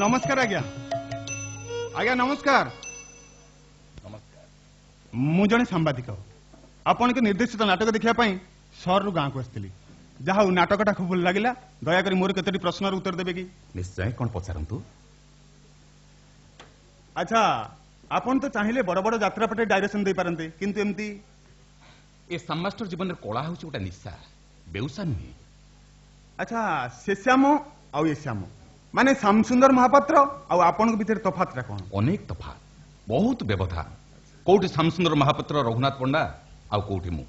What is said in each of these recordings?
नमस्कार आज्ञा आज्ञा नमस्कार नमस्कार मु जने सांबादिक आपण के निर्देशित नाटक देखा सहर रु गाँव को आसती जहा नाटकटा खूब भल लगे दयाकोरी मोर केतोटी प्रश्नर उत्तर देबे कि निश्चय कौन पचारंतु अच्छा आपण तो चाहिए बड़ बड़ यात्रा पटे डायरेक्शन दे पारंते किंतु एमती ए सम्मास्टर जीवन रे कला होची गोटा निशा बेउसा नुहे अच्छा से श्याम आउ ये श्याम माने श्याम सुंदर महापात्र आउ आपण भीतर तफातरा कौन अनेक तफात बहुत व्यवधान कोठी श्याम सुंदर महापात्र रघुनाथ पंडा आउ कोठी मु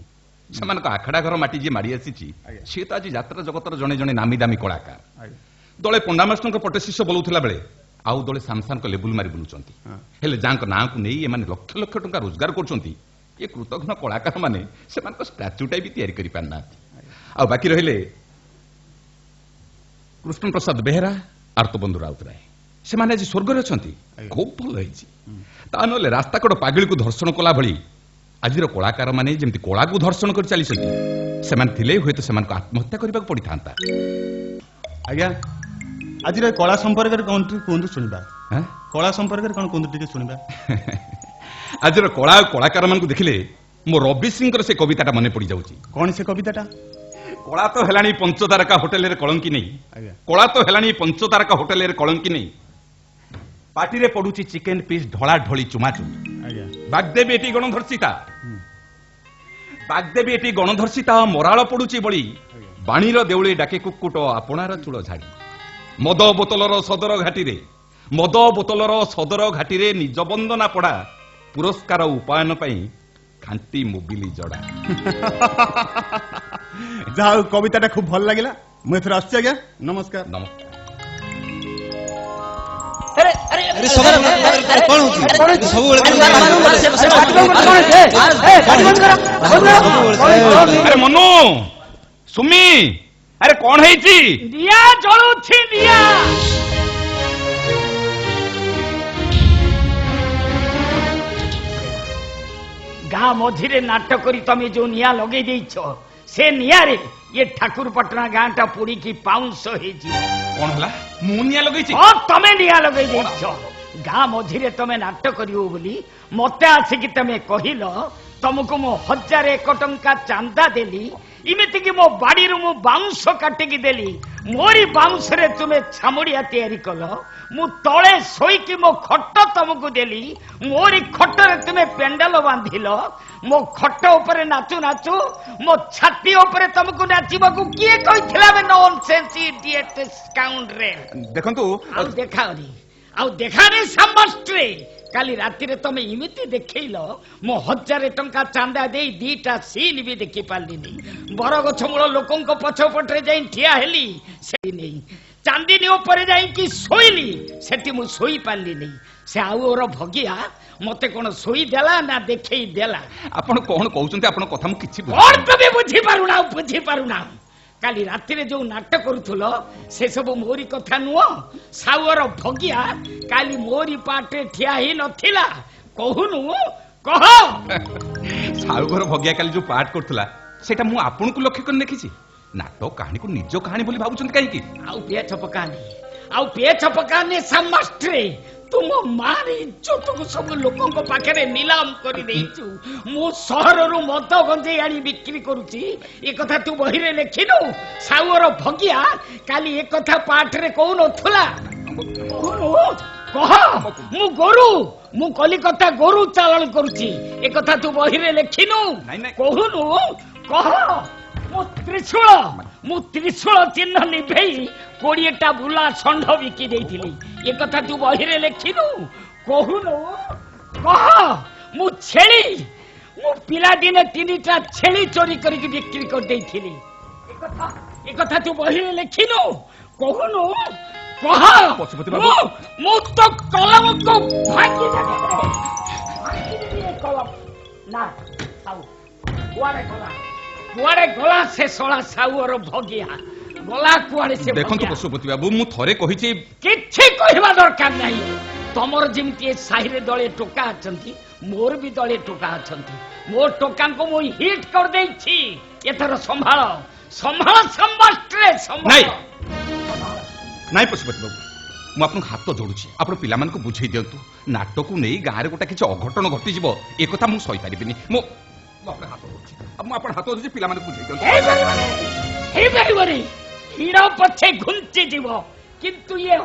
सेमान आखड़ा घर माटी जी माड़ी आसी सी तो आज यात्रा जगतर जड़े जड़े नामी दामी कलाकार दले पंडा मास्टर पटे शिष्य बोलूला बेले आउ दले सामसान लेबुल मारी बुलुचंती हेले जांक नाँ को नहीं एमाने लक्ष लक्ष टंका रोजगार करचंती ये कृतज्ञ कलाकार माने सेमान स्टाच्यूटा भी तैयारी करि पारना आ बाकी रहिले कृष्ण प्रसाद बेहेरा आर्तबंधु राउतराय सेमाने आज स्वर्ग रे अछंती खूब भल होईची ता नले रास्ता कड़ पागली को धर्षण कला भली आजिर कलाकार माने जेमती कला को धर्षण कर चली सेमान थिले हुए तो सेमान को आत्महत्या करबा पड़ी थांता आज्ञा आज कला संपर्क में कौन कहतु शुणा कला संपर्क में कौन कहतु शुणा आज कला कलाकार मान देखिले मो रवि सिंह से कविता मन पड़ जाऊँ कौन से कविता कला तो है पंचतारका होटेल रे कलंकी नहीं कला तो है पंचतारका होटेल रे कलंकी नहीं पार्टी रे पड़ुची चिकेन पीस ढला ढली चुमाचुम बागदेवी एटी गणधर्षिता बागदेवी एटी गणधर्षिता मराल पड़ुची बड़ी बाणीर देउली डाके कुकुट आपणार चूल झाड़ी मद बोतलर सदर घाटी रे मद बोतलर सदर घाटी रे निज बंदना पड़ा पुरस्कार उपायन पई खांटी मोबिली जड़ा जहा कविताटा खूब भल लगिला मु एथर आछि आज्ञा नमस्कार नमस्कार अरे अरे अरे सबर कौन होची अरे मनु सुमी अरे कौन है दिया जलुछि दिया गाँ मझिरे नाटक करी तमे जो निया लगे देइछ से निया रे ये ठाकुरपटना गाँटा पोड़ी की पाउंस हे जी कौन हला मु निया लगे छी हां तमे निया लगे देइछ गाँ मझिरे तमे नाटक करियो बोली मते आसी कि तमे कहिलो तुमको मो 1001 टंका चांदा देली इमिति कि मो बाड़ी रु मु बाउंस काटिकी देली मोरी बाउंस रे तुमे छामुड़िया तैयारी कल मु तले सोई कि मो खट तुमको देली मोरी खट रे तुमे पेंडल बांधिल मो खट ऊपर नाचू नाचू मो छाती ऊपर तुमको नाचिबाकू किए कहिथिला बे नॉनसेंस इडियट स्काउंड्रेल देखंतु आउ देखानी समस्ट्रे काली राति रे तमे इमिति देखैल मो 1000 टंका चांदा दे दीटा सीन भी देखि पालिनी बरगछ मूल लोकंक पछपटरे जाई ठिया हेली से नहीं चांदीनी ऊपर जाई कि सोईली सेठी मु सोई पाली नहीं से आउर भगिया मते कोन सोई देला ना देखै देला आपण कोन कहउचंती आपण कथा मु किछि और तबे बुझी पारुना काली राति रे जो नाटक करूथलो से सब मोरी कथा नुओ साउर भगिया काली मोरी पाटे ठिया ही नथिला कहूनु कह साउर भगिया काली जो पाठ करथला सेटा मु आपण को लक्ष्य कर देखिछि नाटक कहानी को निज कहानी बोली भाबुचंती काहे की आउ पेछ पकाने समस्ट्रे तुम मारी इज्जत को सब लोकों को पाखे नीलाम कर देइछु मु शहर रु मद गंजे आनी बिक्री करूची ए कथा तू बही रे लेखिनु साउर भगिया काली ए कथा पाठ रे कहू नथुला कह मु गोरु मु कलिकता गोरु चालन करूची ए कथा तू बही रे लेखिनु कहूनु कह मु त्रिशूल चिन्ह निभेई 20टा बुला षंढ बिकी देइथिली ए कथा तू बही रे लेखिनु कहूनु कह मु छेली मु पिला दिने 3टा छेली चोरी करिक बिक्री कर देइथिली ए कथा तू बही रे लेखिनु कहूनु कह मु तो कलम को भागी देबे कलम ना आउ कुआड़े गला से सोला साउर भगिया गला कुआड़े से देखंतु पशुपति बाबू मु थरे कहिछि किछि कहबा दरकार नाही तमर जिमती साही रे दळे टोका अछंती मोर भी दळे टोका अछंती मोर टोका को मु हिट कर देई छी एथर संभाळ संभाळ संभास्ट्रे संभाळ नाही पशुपति बाबू ମୁଁ ଆପଣଙ୍କୁ ହାତ ଯୋଡୁଛି ଆପଣ ପିଲାମାନଙ୍କୁ ବୁଝେଇ ଦିଅନ୍ତୁ ନାଟକୁ ନେଇ ଗାଁରେ ଗୋଟେ କିଛି ଅଘଟଣ ଘଟିଯିବ ଏ କଥା ମୁଁ ସହିପାରିବିନି ମୁଁ ହାତ ଧରୁଛି ମୁଁ ଆପଣ ହାତ ଧରୁଛି ପିଲାମାନଙ୍କୁ ବୁଝେଇ ଦିଅନ୍ତୁ ହେଇପାରିବନି ହିଡ଼ ପଛେ ଘୁଞ୍ଚି ଯିବ କିନ୍ତୁ ଇଏ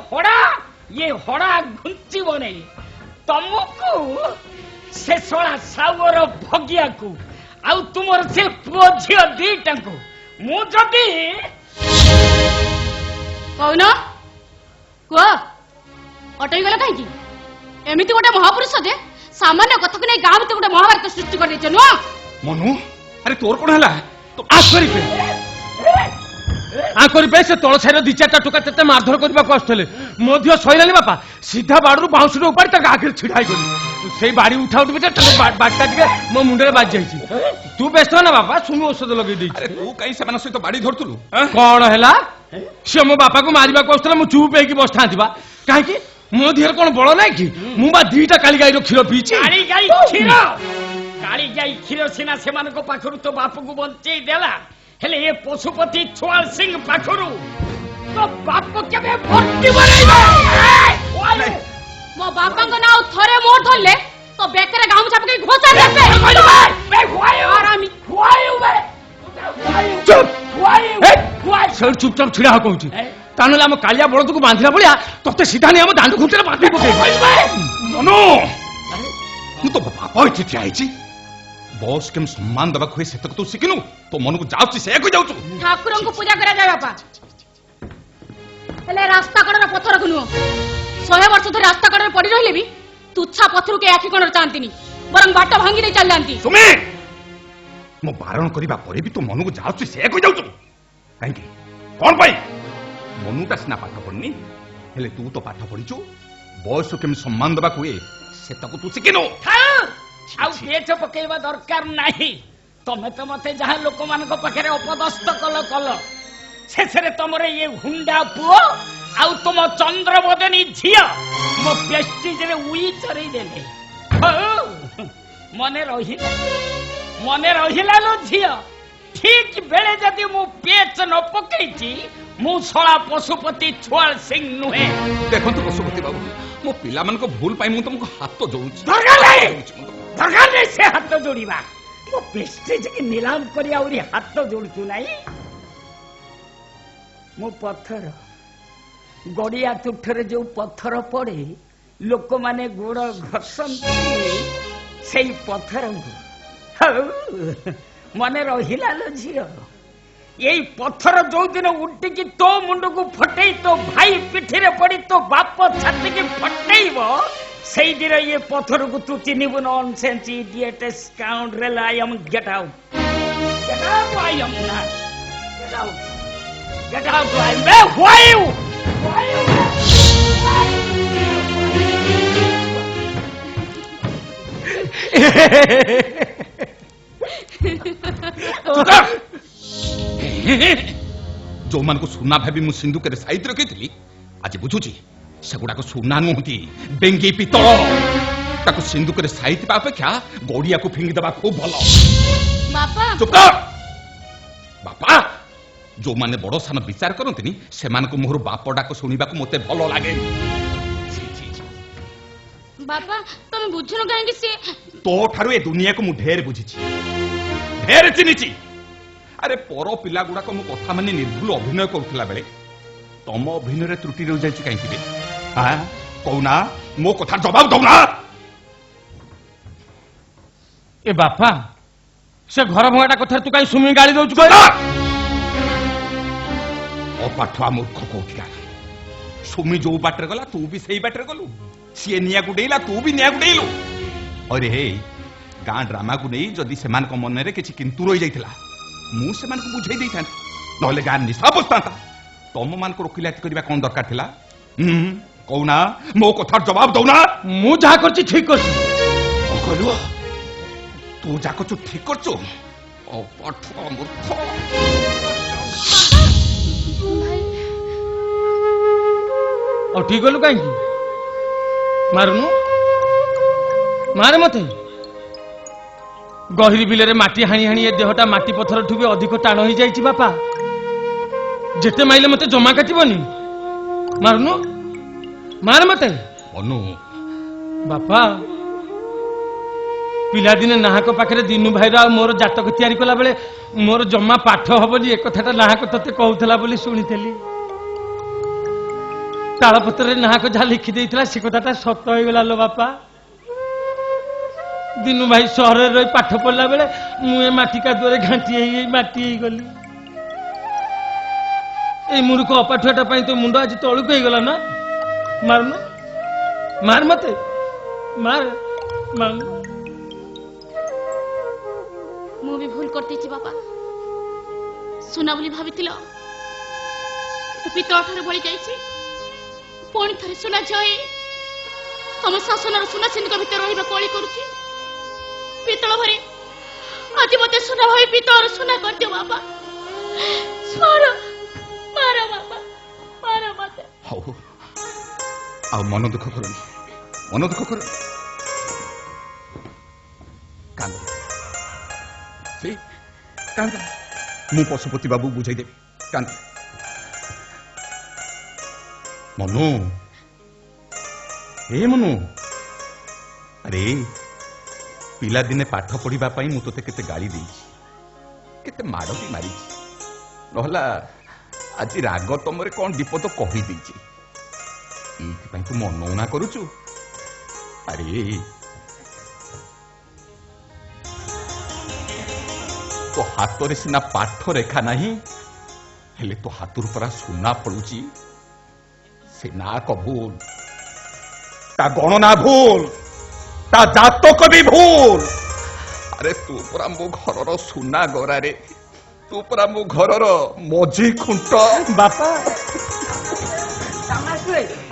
ହଡ଼ା ଘୁଞ୍ଚିବ ନାହିଁ ତମକୁ ସେ ଶଳା ସାଉର ଭଗିଆକୁ ଆଉ ତୁମର ସେ ପୁଅ ଝିଅ ଦିଟାଙ୍କୁ ମୁଁ ଯଦି କହୁନ କୁହ ଅଟଇଗଲ କାହିଁକି ଏମିତି ଗୋଟେ ମହାପୁରୁଷ ଯେ ସାମାନ୍ୟ କଥାକୁ ନେଇ ଗାଁ ଭିତରେ ଗୋଟେ ମହାଭାରତ ସୃଷ୍ଟି କରିଦେଇଛ ନୁହଁ ମନୁ ଆରେ ତୋର କଣ ହେଲା ଆଙ୍କରିବେ ସେ ତଳ ସାଇର ଦି ଚାରିଟା ଟୋକା ତେତେ ମାରଧର କରିବାକୁ ଆସୁଥିଲେ ମୋ ଦିହ ସଇଲାନି ବାପା ସିଧା ବାଡରୁ ବାଉଁଶରେ ଉପାଡ଼ି ତା ଆଗରେ ଛିଡା ହେଇଗଲି ସେଇ ବାଡି ଉଠାଉଠି ବାଡିଟା ଟିକେ ମୋ ମୁଣ୍ଡରେ ବାଜି ଯାଇଛି ତୁ ବ୍ୟସ୍ତ ନା ବାପା ସୁମି ଔଷଧ ଲଗେଇ ଦେଇଛି ତୁ କାହିଁ ସେମାନଙ୍କ ସହିତ ବାଡି ଧରୁଥିଲୁ କଣ ହେଲା ସେ ମୋ ବାପାକୁ ମାରିବାକୁ ଆସୁଥିଲା ମୁଁ ଚୁପ୍ ହେଇକି ବସିଥାନ୍ତି ବା କାହିଁକି ମୋ ଦେହରେ କଣ ବଳ ନାହିଁ କି ମୁଁ ବା ଦିଟା କାଳି ଗାଈର କ୍ଷୀର ପିଇଛି କାଳି ଗାଈ କ୍ଷୀର ସିନା ସେମାନଙ୍କ ପାଖରୁ ତୋ ବାପକୁ ବଞ୍ଚେଇ ଦେଲା ହେଲେ ଏ ପଶୁପତି ଛୁଆଳ ସିଂ ପାଖରୁ ତୋ ବାପ କେବେ ମୋ ବାପାଙ୍କ ନାଁ ଥରେ ମୋର ଧରଲେ ତ ବେକରେ ଗାମୁଛା ପକେଇ ଘୋଷା ଦେବେ ଚୁପଚାପ ଛିଡା ହ କହୁଛି ତା ନହେଲେ ଆମ କାଳିଆ ବଳଦକୁ ବାନ୍ଧିଲା ଭଳିଆ ତତେ ସିଧା ନେଇ ଆମ ଦାଣ୍ଡ ଘୁଣ୍ଟିରେ ବାନ୍ଧି ପକେଇ ମନୁ ମୁଁ ତ ବାପା ଏଠି ଠିଆ ହେଇଛି ବସ୍ କେମିତି ସମ୍ମାନ ଦେବାକୁ ହୁଏ ସେତକ ତୁ ଶିଖିନୁ ତୋ ମନକୁ ଯାଉଛି ସେଇଆକୁ ଯାଉଛୁ ଠାକୁରଙ୍କୁ ପୂଜା କରାଯାଏ ବାପା ହେଲେ ରାସ୍ତା କଡର ପଥରକୁ ନୁହଁ 100 ବର୍ଷ ଧରି ରାସ୍ତା କଡରେ ପଡି ରହିଲେ ବି ତୁଚ୍ଛା ପଥରକୁ କେହି ଆଖି କଣରେ ଚାହାନ୍ତିନି ବରଂ ବାଟ ଭାଙ୍ଗି ଦେଇ ଚାଲି ଯାଆନ୍ତି ସୁମି ମୁଁ ବାରଣ କରିବା ପରେ ବି ତୋ ମନକୁ ଯାଉଛି ସେଇଆକୁ ଯାଉଛୁ କାହିଁକି କଣ ପାଇଁ ମନୁଟା ସିନା ପାଠ ପଢିନି ହେଲେ ତୁ ତ ପାଠ ପଢିଛୁ ବୟସ କେମିତି ସମ୍ମାନ ଦେବାକୁ ହୁଏ ସେତକୁ ତୁ ଶିଖିନୁ ଆଉ ପେଚ ପକେଇବା ଦରକାର ନାହିଁ ତମେ ତ ମତେ ଯାହା ଲୋକମାନଙ୍କ ପାଖରେ ଅପଦସ୍ତ କଲ ଶେଷରେ ତମର ଇଏ ହୁଣ୍ଡା ପୁଅ ଆଉ ତୁମ ଚନ୍ଦ୍ରବଦନୀ ଝିଅ ମୋ ପ୍ରେଷ୍ଟିଜରେ ଉଇ ଚରେଇ ଦେଲେ ମନେ ରହିଲା ଲୋ ଝିଅ ଠିକ ବେଳେ ଯଦି ମୁଁ ପେଚ ନ ପକେଇଛି ମୁଁ ଶଳା ପଶୁପତି ଛୁଆଳ ସିଂ ନୁହେଁ ଦେଖନ୍ତୁ ପଶୁପତି ବାବୁ ମୋ ପିଲାମାନଙ୍କ ଭୁଲ ପାଇଁ ମୁଁ ତମକୁ ହାତ ଯୋଡୁଛି ଦରକାର ନାହିଁ ସେ ହାତ ଯୋଡିବା ମୋ ପ୍ରେଷ୍ଟିଜକୁ ନିଲାମ କରି ଆହୁରି ହାତ ଯୋଡୁଛୁ ନାହିଁ ମୋ ପଥର ଗଡିଆ ତୁଠରେ ଯୋଉ ପଥର ପଡେ ଲୋକମାନେ ଗୋଡ ଘଷନ୍ତି ସେଇ ପଥର ମନେ ରହିଲା ଲୋ ଝିଅ ଏଇ ପଥର ଯୋଉଦିନ ଉଠିକି ତୋ ମୁଣ୍ଡକୁ ଫଟେଇ ତୋ ଭାଇ ପିଠିରେ ପଡି ତୋ ବାପ ଛାତିକି ଫଟେଇବ ସେଇଦିନ ଇଏ ପଥରକୁ ତୁ ଚିହ୍ନିବୁ nonsense idiot scoundrel I am get out I am not get out I am why ଯୋଉମାନଙ୍କୁ ସୁନା ଭାବି ମୁଁ ସିନ୍ଦୁକରେ ସାଇତି ରଖିଥିଲି ଆଜି ବୁଝୁଛି ସେଗୁଡାକ ସୁନା ନୁହନ୍ତି ବେଙ୍ଗି ପିତ୍ତଳ ତାକୁ ସିନ୍ଦୁକରେ ସାଇତି ଅପେକ୍ଷା ଗଡିଆକୁ ଫିଙ୍ଗିଦେବା ଖୁବ ଭଲ ଚୁପ ବାପା ଯୋଉମାନେ ବଡ ସାନ ବିଚାର କରନ୍ତିନି ସେମାନଙ୍କୁ ମୋହର ବାପ ଡାକ ଶୁଣିବାକୁ ମତେ ଭଲ ଲାଗେ ବାପା ତମେ ବୁଝୁନ କାହିଁକି ସେ ତୋ ଠାରୁ ଏ ଦୁନିଆକୁ ମୁଁ ଢେର ବୁଝିଛି ଢେର ଚିହ୍ନିଛି ଆରେ ପର ପିଲା ଗୁଡାକ ମୋ କଥା ମାନେ ନିର୍ଭୁଲ ଅଭିନୟ କରୁଥିଲା ବେଳେ ତମ ଅଭିନୟରେ ତ୍ରୁଟି ରହିଯାଇଛି କାହିଁକି ରେ କହୁନା ମୋ କଥା ଜବାବ ଦଉନା ଏ ବାପା ସେ ଘର ଭଙ୍ଗାଟା କଥାରେ ତୁ କାହିଁ ସୁମି ଗାଳି ଦଉଛୁ ଅପାଠୁଆ ମୂର୍ଖ କହୁଥିଲା ସୁମି ଯୋଉ ବାଟରେ ଗଲା ତୁ ବି ସେଇ ବାଟରେ ଗଲୁ ସିଏ ନିଆକୁ ଡେଇଲା ତୁ ବି ନିଆକୁ ଡେଇଲୁ ଅରେ ହେ ଗାଁ ଡ୍ରାମାକୁ ନେଇ ଯଦି ସେମାନଙ୍କ ମନରେ କିଛି କିନ୍ତୁ ରହିଯାଇଥିଲା ମୁଁ ସେମାନଙ୍କୁ ବୁଝେଇ ଦେଇଥାନ୍ତି ନହେଲେ ଗାଁ ନିଶା ବସିଥାନ୍ତା ତମ ମାନଙ୍କୁ ରୋକିଲାତି କରିବା କଣ ଦରକାର ଥିଲା କହୁନା ମୋ କଥା ଜବାବ ଦଉନା ମୁଁ ଯାହା କରୁଛି ଠିକ କରୁଛି କଣ କହିଲୁ ତୁ ଯାହା କରୁଛୁ ଠିକ କରୁଛୁ ଅପାଠୁଆ ମୂର୍ଖ ଆଉ ଠିକ ଗଲୁ କାହିଁକି ମାରୁନୁ ମାରେ ମତେ ଗହିରୀ ବିଲରେ ମାଟି ହାଣି ହାଣି ଏ ଦେହଟା ମାଟି ପଥରଠୁ ବି ଅଧିକ ଟାଣ ହେଇଯାଇଛି ବାପା ଯେତେ ମାଇଲେ ମତେ ଜମା କାଟିବନି ମାରୁନୁ मार मते मनु बापा पिलादिने नाहक पाखे दिनू भाईर आ मोर जातक तैयारी कला बेले मोर जमा पाठ हबनी एक कथाटा नाहक तते कहूला बोली शुणिली तालपत्र नाहक जहाँ लिखि देइथिला से कथाटा सत हो गला लो बापा दिनू भाई सहर रही पाठ पढ़ला बेले मुझे माटी कादुआरे घांटी माटी गली ए मूर्ख अपाठुआटा तो मुंड आज तलुक हो गला ना मारना मार मते मार मार ମୁଁ ବି ଭୁଲ କରିଦେଇଛି ବାପା ସୁନା ବୋଲି ଭାବିଥିଲ ପିତଳ ଠାରୁ ବଳି ଯାଇଛି ପୁଣି ଥରେ ସୁନା ଝଇ ତମ ଶାସନର ସୁନା ସିନ୍ଧୁକ ଭିତରେ ରହିବା କଳି କରୁଛି ପିତଳ ଭରି ଆଜି ମତେ ସୁନା ଭାଇ ପିତଳର ସୁନା କରିଦିଅ ବାପା ମାର ମାର ବାପା ମାର ମତେ ହଉ ଆଉ ମନ ଦୁଃଖ କରନି ମନ ଦୁଃଖ କର କାନ୍ଦ କାନ୍ଦ ମୁଁ ପଶୁପତି ବାବୁ ବୁଝାଇଦେବି କାନ୍ଦ ମନୁ ଏ ମନୁ ଆରେ ପିଲାଦିନେ ପାଠ ପଢିବା ପାଇଁ ମୁଁ ତୋତେ କେତେ ଗାଳି ଦେଇଛି କେତେ ମାଡ଼ ବି ମାରିଛି ନହେଲା ଆଜି ରାଗ ତମରେ କଣ ବିପଦ କହିଦେଇଛି ଏଇଥିପାଇଁ ତୁ ମନ ଉଣା କରୁଛୁ ଆରେ तो हाथ रे सिना पाठ रेखा नहीं हेले तो हाथुर परा सुना पड़ुची से ना कबूल ता गणना भूल ता जातक भी भूल अरे तू परा मो घरर सुना गरा रे तू परा मो घरर मझी खुंट बापा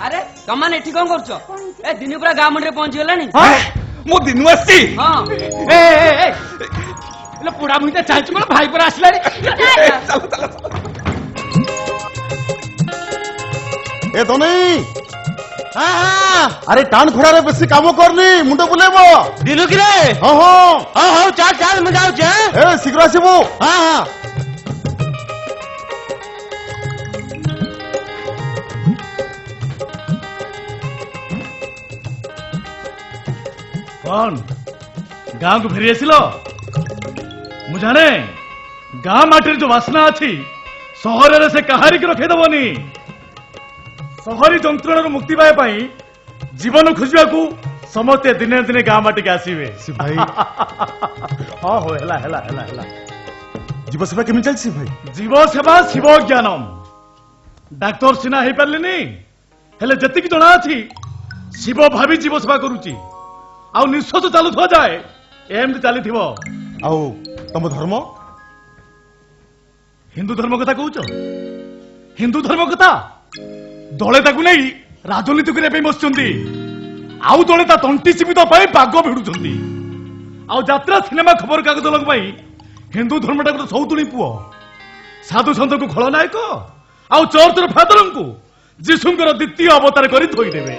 अरे तमान एठी कोन करछो ए दिनु पूरा गाम मंडरे पहुंची गेलानी मो दिनु आसी हां ए ए ए पुड़ा मुझे चाहती बोला भाई पर आसला चलो चलो ए तो नहीं हाँ हाँ अरे टाण घोड़ा रे बेसी काम करनी मुंडो बुलेबो दिलु कि रे हाँ हाँ हाँ हाँ चाल चाल मैं जाऊँ ए शीघ्र आसिबो हाँ हाँ कौन गांव को फेरी आसिलो मु जाने गाँ माटी जो बासना अच्छी सहर से कहारी की रखेदबनी सहरी जंत्रण मुक्ति पाए जीवन खोजा को समस्ते दिने दिने गाँ माटी के आसवे भाई हाँ हो हेला हेला हेला हेला जीव सेवा केमी चलछि भाई जीव सेवा शिव ज्ञानम डाक्टर सिना हो पारे हेले जतिक जना अच्छी शिव भावी जीव सेवा करुची आउ निश्वास चालू थो जाए एमती चली आउ तम धर्म हिंदू धर्म कथा कहूच हिंदू धर्म कथा दले ताकू नहीं राजनीति करने बसुंती आउ दले ता तंटी सीमित पाग भिड़ुंट आउ जात्रा सिनेमा खबर कागज लोक हिंदू धर्म टा गोटे सौतुणी पुओ साधु सन्त को खलनायक आउ चर्चर फादर को जीशुंकर द्वितीय अवतार कर थोईदेवे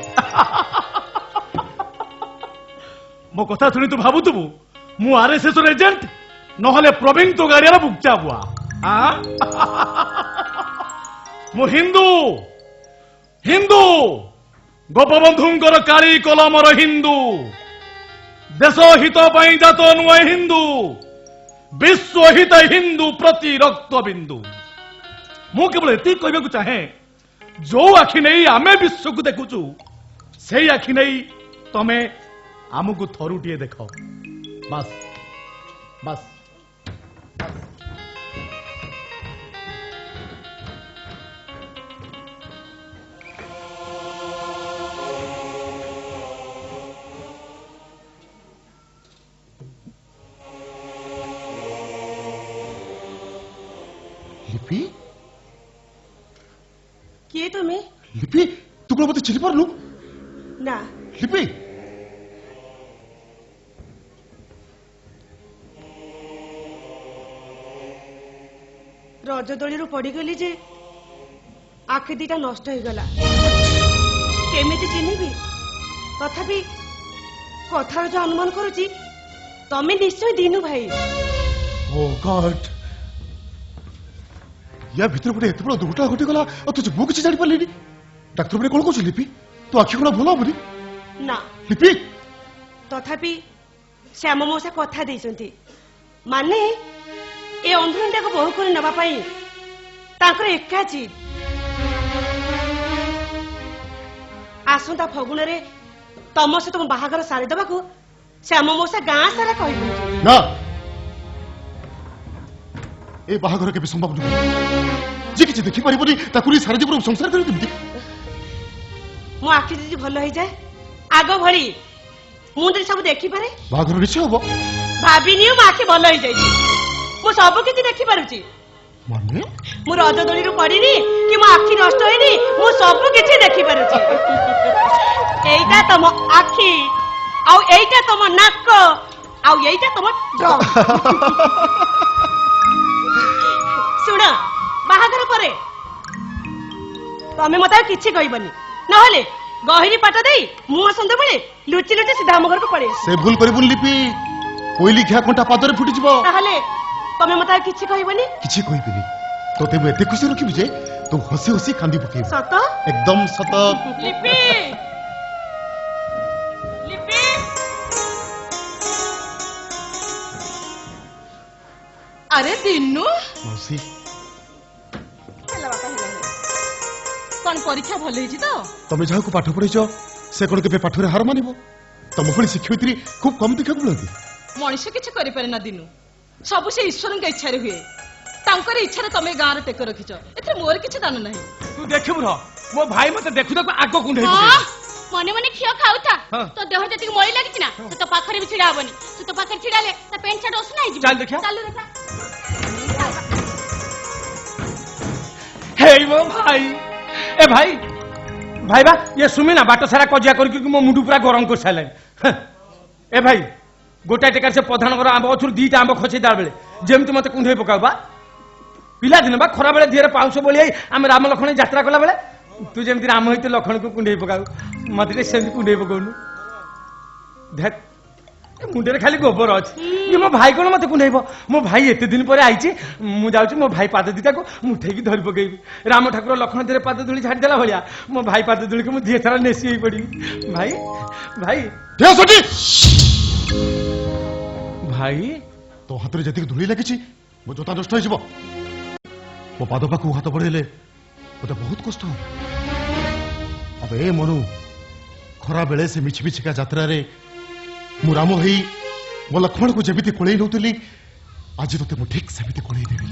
मो कथा शुणी तू भावुबू मु आरएसएस एजेंट नहले प्रवीण तो गाड़ियार बुक्चा बुआ मु हिंदू हिंदू गोपबंधुंकर काली कलमर हिंदू देश हित पाई जात नुए हिंदू विश्व हित हिंदू प्रति रक्त बिंदु मु केवल एति कहबा चाहे जो आखि नहीं आमे विश्व को देखुचु से आखि नहीं तमे आमको थरुटिए देख बस बस लिपि किए तुम्हें लिपि तू को मते चिली परलु ना लिपि रजदोली पड़गली जे आखि दीटा नष्ट हो गला केमिति चिन्हिबी तथापि कथार जो अनुमान करुची तमे निश्चय दिनु भाई ओ गॉड या भीतर गोटे एत बड़ दुर्घटना घटी गला और तुझे मु किछि जानि परलिनी डाक्टर बने कोन कहछि लिपि ତୋ ଆଖି କଣ ଭଲ ହବନି? ନା ଲିପି ତଥାପି ଶ୍ୟାମ ମଉସା କଥା ଦେଇଛନ୍ତି, ମାନେ ଏ ଅନ୍ଧୁଣଟାକୁ ବୋହୂ କରି ନେବା ପାଇଁ ତାଙ୍କର ଏକା ଜିଦ୍। ଆସନ୍ତା ଫଗୁଣରେ ତମ ସହିତ ମୋ ବାହାଘର ସାରିଦେବାକୁ ଶ୍ୟାମ ମଉସା ଗାଁ ସାରା କହିଛନ୍ତି। ନା, ଏ ବାହାଘର କେବେ ସମ୍ଭବ ନୁହେଁ। ଯେ କିଛି ଦେଖିପାରିବନି ତାକୁ ନେଇ ସାରା ଜୀବନ ସଂସାର କରି କେମିତି? ମୋ ଆଖି ଯଦି ଭଲ ହେଇଯାଏ ଆଗ ଭଳି ମୁଁ ଯଦି ସବୁ ଦେଖିପାରେ ବାହାଘର ନିଶ୍ଚୟ ହବ। ଭାବିନିଅ ମୋ ଆଖି ଭଲ ହେଇଯାଇଛି, ମୁଁ ସବୁ କିଛି ଦେଖିପାରୁଛି। ମାନେ ମୁଁ ରଜ ଦୋଳିରୁ ପଡିନି କି ମୋ ଆଖି ନଷ୍ଟ ହେଇନି, ମୁଁ ସବୁ କିଛି ଦେଖିପାରୁଛି। ଏଇଟା ତମ ଆଖି, ଆଉ ଏଇଟା ତମ ନାକ, ଆଉ ଏଇଟା ତମ ଡ୍ରମ୍। ଶୁଣ, ବାହାଘର ପରେ ତମେ ମତେ ଆଉ କିଛି କହିବନି, ନହେଲେ ଗହିରୀ ପାଟ ଦେଇ ମୁଁ ସନ୍ଧ୍ୟାବେଳେ ଲୁଚି ଲୁଚି ସିଧା ଆମ ଘରକୁ ପଳେଇ ଆସିବି। ସେ ଭୁଲ କରିବୁନି ଲିପି, କୋଇଲି ଘିଆ କଣ୍ଟା ପାଦରେ ଫୁଟିଯିବ। ତାହେଲେ ତମେ ମତେ ଆଉ କିଛି କହିବନି? କିଛି କହିବିନି। ତୋତେ ମୁଁ ଏତେ ଖୁସି ରଖିବି ଯେ ତୁ ହସି ହସି କାନ୍ଦି ପକେଇବୁ। ସତ? ଏକଦମ ସତ। ଲିପି, ଲିପି, ଆରେ ଦିନୁ, ମାଉସୀ କଣ ପରୀକ୍ଷା ଭଲ ହେଇଛି ତ? ତମେ ଯାହାକୁ ପାଠ ପଢେଇଛ ସେ କଣ କେବେ ପାଠରେ ହାର ମାନିବ? ତମ ଭଳି ଶିକ୍ଷୟିତ୍ରୀ ଖୁବ କମ ଦେଖିବାକୁ ମିଳନ୍ତି। ମଣିଷ କିଛି କରିପାରେ ନା ଦିନୁ, ସବୁ ସେ ଈଶ୍ୱରଙ୍କ ଇଚ୍ଛାରେ ହୁଏ। ତାଙ୍କର ଇଚ୍ଛାରେ ତମେ ଗାଁରେ ଟେକ ରଖିଛ, ଏଥିରେ ମୋର କିଛି ଦାନ ନାହିଁ। ତୁ ଦେଖିବୁ ରହ, ମୋ ଭାଇ ମତେ ଦେଖୁ ଦେଖୁ ଆଗ କୁଣ୍ଡେଇ ମନେ ମନେ କ୍ଷୀର ଖାଉଥା। ତୋ ଦେହ ଯେତିକି ମଳି ଲାଗିଛି ନା, ସେ ତୋ ପାଖରେ ବି ଛିଡା ହବନି। ତୁ ତୋ ପାଖରେ ଛିଡା ହେଲେ ତା ପ୍ୟାଣ୍ଟ ସାର୍ଟ ଅସନା ହେଇଯିବ। ଚାଲ ଦେଖିଆ। ଚାଲ ଦେଖା। ହେଇ ମୋ ଭାଇ, ଏ ଭାଇ ଭାଇ ବା ଇଏ ସୁମି ନା ବାଟ ସାରା କଜିଆ କରିକି ମୋ ମୁଣ୍ଡ ପୁରା ଗରମ କରିସାରିଲାଣି। ଏ ଭାଇ ଗୋଟାଏ ଟେକାରେ ସେ ପ୍ରଧାନଙ୍କର ଆମ୍ବ ଗଛରୁ ଦିଟା ଆମ୍ବ ଖସେଇ ଦେଲା ବେଳେ ଯେମିତି ମତେ କୁଣ୍ଢେଇ ପକାଉ ବା, ପିଲାଦିନ ବା ଖରା ବେଳେ ଦିହରେ ପାଉଁଶ ବୋଳିଆଇ ଆମେ ରାମ ଲକ୍ଷ୍ମଣ ଯାତ୍ରା କଲା ବେଳେ ତୁ ଯେମିତି ରାମ ହେଇତେ ଲକ୍ଷ୍ମଣକୁ କୁଣ୍ଢେଇ ପକାଉ, ମତେ ଟିକେ ସେମିତି କୁଣ୍ଢେଇ ପକଉନୁ। ମୁଣ୍ଡରେ ଖାଲି ଗୋବର ଅଛି, ଇଏ ମୋ ଭାଇ କଣ ମତେ କୁଣ୍ଢେଇବ? ମୋ ଭାଇ ଏତେ ଦିନ ପରେ ଆଇଛି, ମୁଁ ଯାଉଛି ମୋ ଭାଇ ପାଦ ଦିଟାକୁ ମୁଁ ଉଠେଇକି ଧରି ପକେଇବି। ରାମ ଠାକୁର ଲକ୍ଷ୍ମଣ ଦେହରେ ପାଦ ଧୂଳି ଛାଡ଼ିଦେଲା ଭଳିଆ ମୋ ଭାଇ ପାଦ ଧୂଳିକୁ ମୁଁ ଦିଏ ଥର ନେସି ହେଇ ପଡିବି। ଭାଇ ଭାଇ ଭାଇ, ତୋ ହାତରେ ଯେତିକି ଧୂଳି ଲାଗିଛି ମୋ ଜୋତା ନଷ୍ଟ ହେଇଯିବ। ମୋ ପାଦ ପାଖକୁ ହାତ ବଢେଇଲେ ମତେ ବହୁତ କଷ୍ଟ ହବ। ଏବେ ଏ ମନୁ, ଖରା ବେଳେ ସେ ମିଛି ମିଛିକା ଯାତ୍ରାରେ ମୁଁ ରାମ ହେଇ ମୋ ଲକ୍ଷ୍ମଣକୁ ଯେମିତି କୋଳେଇ ନଉଥିଲି, ଆଜି ତତେ ମୁଁ ଠିକ ସେମିତି କୋଳେଇ ଦେବି।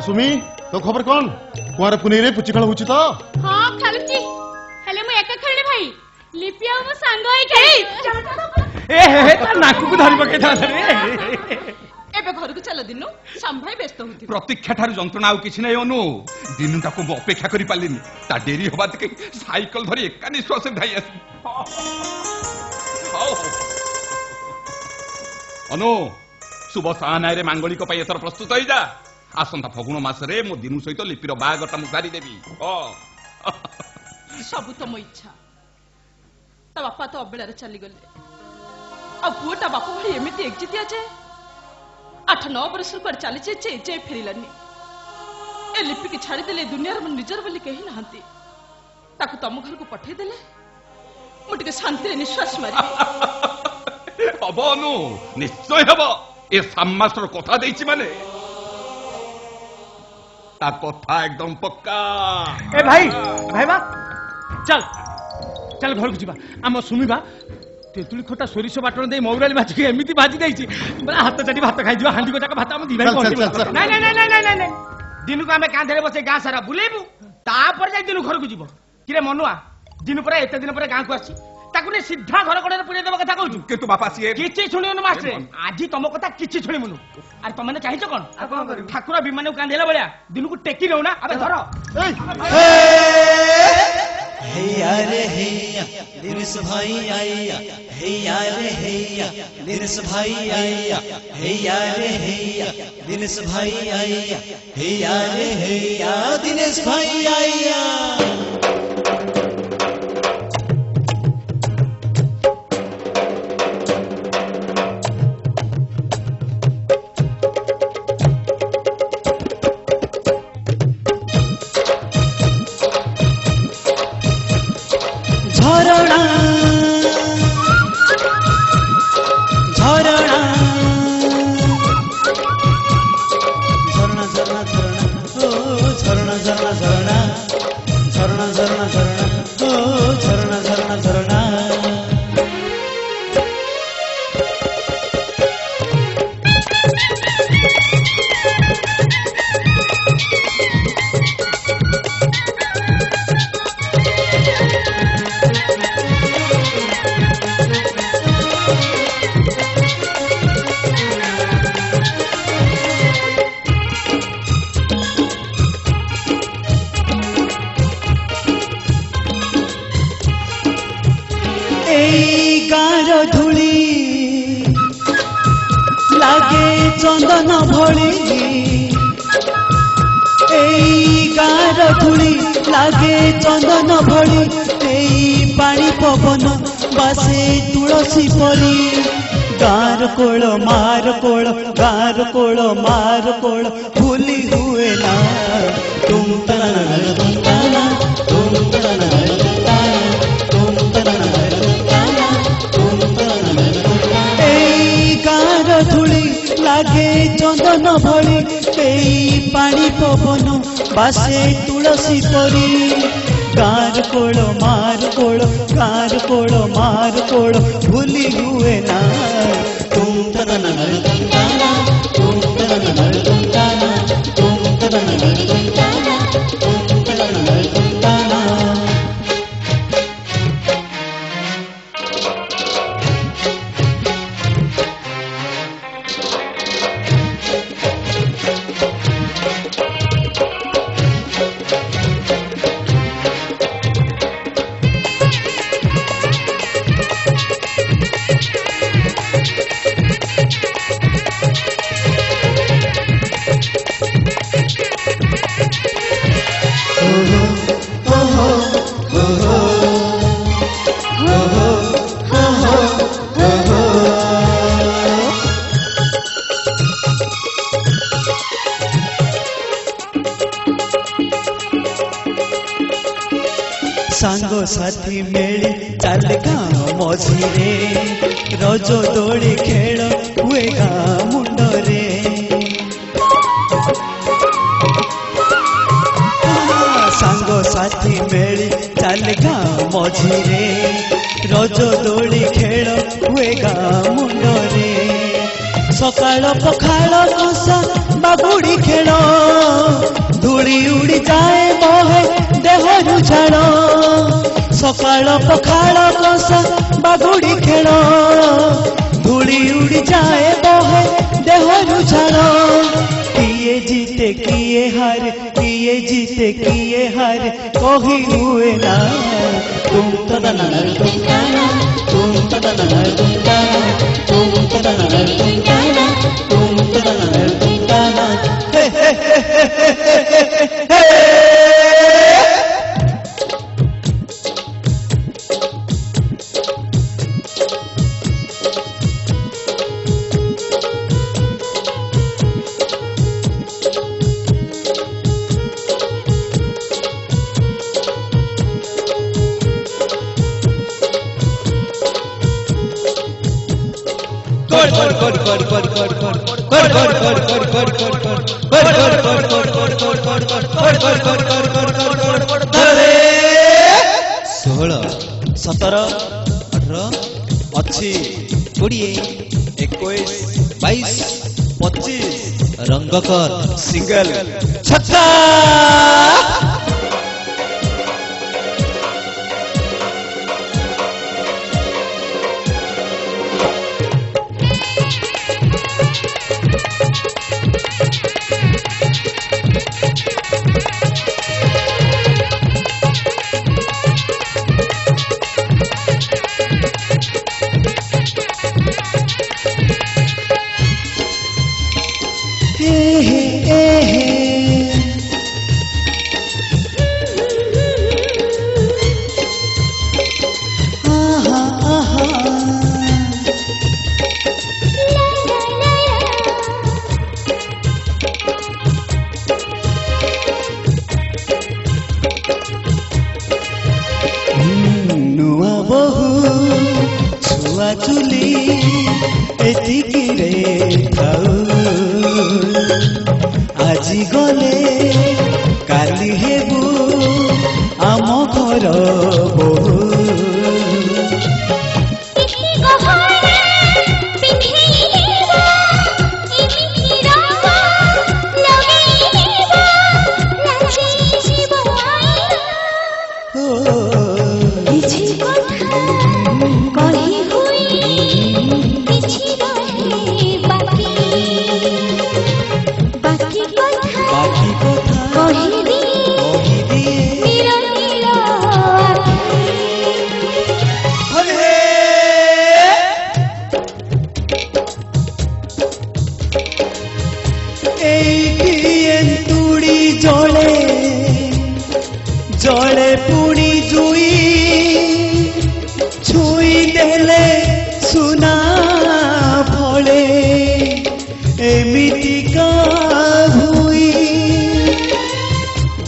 ସୁମି, ତୋ ଖବର କଣ? କୁଆଁର ପୁନେଇରେ ପୁଚି ଖେଳ ହଉଛି ତ? ହଁ ଖେଳୁଛି, ହେଲେ ମୁଁ ଏକା ଖେଳିନି ଭାଇ, ଲିପି ଆଉ ମୋ ସାଙ୍ଗ ହେଇ ଖେଳି। ନାକକୁ ଧରି ପକେଇଥାନ୍ତେ। ଏବେ ଘରକୁ ଚାଲ ଦିନୁ, ସମ୍ଭାଇ ବ୍ୟସ୍ତ ହଉଥିବ। ପ୍ରତୀକ୍ଷା ଠାରୁ ଯନ୍ତ୍ରଣା ଆଉ କିଛି ନାହିଁ ଅନୁ। ଦିନଟାକୁ ମୁଁ ଅପେକ୍ଷା କରିପାରିଲିନି, ତା ଡେରି ହବା ଦେଖି ସାଇକେଲ ଧରି ଏକା ନିଶ୍ୱାସରେ ଧାଇ ଆସିବି। ଅନୁ, ଶୁଭ ସାହାନାରେ ମାଙ୍ଗଳିକ ପାଇଁ ଏଥର ପ୍ରସ୍ତୁତ ହେଇଯା। ଆସନ୍ତା ଫଗୁଣ ମାସରେ ମୋ ଦିନୁ ସହିତ ଲିପିର ବାହାଘରଟା ମୁଁ ସାରିଦେବି। ସବୁ ତମ ଇଚ୍ଛା। ତା ବାପା ତ ଅବେଳାରେ ଚାଲିଗଲେ, ଆଉ ପୁଅଟା ବାପା ଭଳି ଏମିତି ଏକଜିତିଆ ଯେ 8-9 ବର୍ଷରୁ କୁଆଡେ ଚାଲିଛି ଯେ ଫେରିଲାନି। ଏ ଲିପିକି ଛାଡ଼ିଦେଲେ ଦୁନିଆରେ ମୋ ନିଜର ବୋଲି କେହି ନାହାନ୍ତି। ତାକୁ ତମ ଘରକୁ ପଠେଇଦେଲେ ମୁଁ ଟିକେ ଶାନ୍ତିରେ ନିଶ୍ୱାସ ମାରିବି। ହବ ଅନୁ, ନିଶ୍ଚୟ ହବ। ଏ ସାମ୍ମାଷ୍ଟର କଥା ଦେଇଛି ମାନେ ତା କଥା ଏକଦମ ପକ୍କା। ଏ ଭାଇ ଭାଇ ବା ଚାଲ ଚାଲ ଘରକୁ ଯିବା। ଆମ ସୁମିବା ତେନ୍ତୁଳି ଖଟା ସୋରିଷ ବାଟଣ ଦେଇ ମଉରାଳି ମାଛିକି ଏମିତି ଭାଜି ଦେଇଛି, ହାତ ଚାଟି ଭାତ ଖାଇଯିବା। ହାଣ୍ଡି ଗୋଟାକ ଭାତ ଆମ ଦି ଭାଇ ନାଇଁ, ଦିନକୁ ଆମେ କାନ୍ଧରେ ବସେଇ ଗାଁ ସାରା ବୁଲେଇବୁ, ତାପରେ ଯାଇ ଦିନୁ ଘରକୁ ଯିବ। କିରେ ମନୁଆ, ଦିନ ପରେ ଏତେ ଦିନ ପରେ ଗାଁକୁ ଆସିଛି, ତାକୁ ନେଇ ସିଧା ଘର କଡ଼ରେ ପୁରେଇ ଦେବା କଥା କହୁଛୁ। କିନ୍ତୁ ବାପା ସିଏ କିଛି ଶୁଣିବନି ମାଷ୍ଟ୍ରେ, ଆଜି ତମ କଥା କିଛି ଶୁଣିବୁନୁ। ଆରେ ତମେ ଚାହିଁଛ କଣ? ଠାକୁର ବିମାନକୁ କାନ୍ଦେଲା ଭଳିଆ ଦିନକୁ ଟେକି ନେଉ ନା? ଆବେ ଧର। हैया रे हैया निरस भाई आया हैया रे हैया निरस भाई आया हैया रे हैया दिनेश भाई आया हैया रे हैया दिनेश भाई आया झरणा झरणा झरणा झरणा झरणा ओ झरणा झरणा झरणा झरणा झरणा झरणा ओ झरणा झरणा झरणा धूली लागे चंदन भली गार धूली लागे चंदन भली पानी पवन बासे तुलसी परी गार कोल मार कोल गार कोल मार कोल भूली हुए ना तुम तना तुम तना तुम तना तुम तना धूली लागे चंदन भली पानी पवन बासे तुलसी परी गार कोल मार कोल गार कोल मार कोल भूली हुए ना तुम तना तुम तना तुम तना तुम तना तुम तना तुम तना तुम तना तुम तना सांग साथी मेली चाल गाँ मझिरे रज दोली खेल हुए गाँ मुंडरे सांग साथी मेली चाल गाँ मझिरे रज दोली खेल हुए गाँ मुंडरे सकाळ पखाळ कसा बागुड़ी खेल धूली उड़ी जाए बहे देहरु झाड़ सकाळ पखाळ कसा बागुड़ी खेल धूली उड़ी जाए बहे देहरु झाड़ किए जीते किए हारे किए जीते किए हारे कही हुए ना तुम तदना तुम ताना तुम तदना तुम ताना तुम तदना तुम ताना तुम तदना तुम ताना हे हे हे हे षोहल 17 18 अच्छी 20 21 22 25 रंगकर सिंगल छक्का କହିଦିଏ मेरा नीला এইটি এନ୍ତୁଡ଼ି জଳେ জଳେ ପୁଣି ଜୁଇ ଛୁଇଁ ଦେଲେ ସୁନା ଫଳେ ଏମିତିକା ଭୁଇ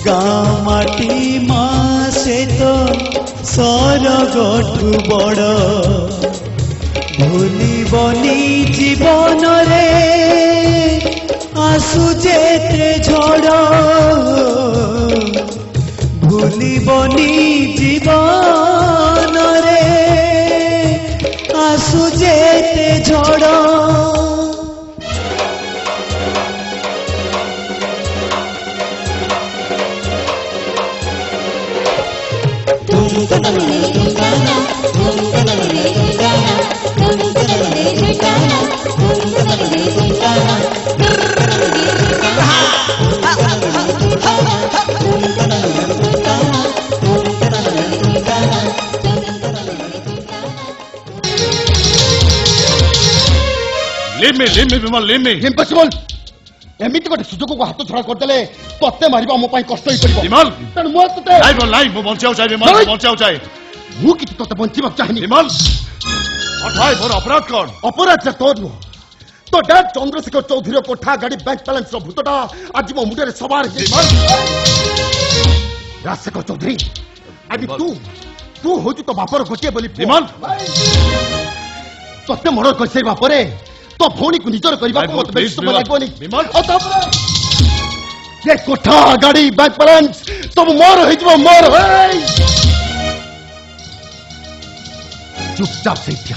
ଗାଁ ମାଟି ମାସେ ତ ସରଗଠୁ ବଡ଼ ଭୁଲିବନି ଜୀବନରେ ଆସୁ ଯେତେ ଝଡ଼ ଭୁଲିବନି ଜୀବନରେ ଆସୁ ଯେତେ ଝଡ଼ Leave me, Vimal, leave me. Impossible ଏମିତି ଗୋଟେ ସୁଯୋଗକୁ ହାତ ଛଡ଼ା କରିଦେଲେ ତତେ ମାରିବା ମୋ ପାଇଁ କଷ୍ଟ ହେଇପାରିବ Vimal, ତେଣୁ ମୁଁ ତତେ ନାଇଁ ମୁଁ ବଞ୍ଚିବାକୁ ଚାହେଁ ବିମଲ, ମୁଁ ବଞ୍ଚିବାକୁ ଚାହେଁ। ମୁଁ କିନ୍ତୁ ତତେ ବଞ୍ଚିବାକୁ ଚାହେଁନି ବିମଲ, ଅଠାଏ ମୋର ଅପରାଧ କଣ? ଅପରାଧ ତୋ ନୁହଁ ତୋ ଡାଡ୍ ଚନ୍ଦ୍ରଶେଖର ଚୌଧୁରୀର କୋଠା ଗାଡି ବ୍ୟାଙ୍କ ବାଲାନ୍ସର ଭୂତଟା ଆଜି ମୋ ମୁଣ୍ଡରେ ସବାର ରାଜଶେଖର ଚୌଧୁରୀ ଆଜି ତୁ ହଉଛୁ ତୋ ବାପର ଗୋଟିଏ ବୋଲି ବିମଲ, ତତେ ମର୍ଡର କରିସାରିବା ପରେ ତୋ ଭଉଣୀକୁ ନିଜର କରିବାକୁ ମତେ ବେଶୀ ସମୟ ଲାଗିବନି ବିମଲ, ଆଉ ତାପରେ ଏ କୋଠା ଗାଡି ବ୍ୟାଙ୍କ ବାଲାନ୍ସ ସବୁ ମୋର ହେଇଯିବ ମୋର ଚୁପଚାପ ସେଇଠି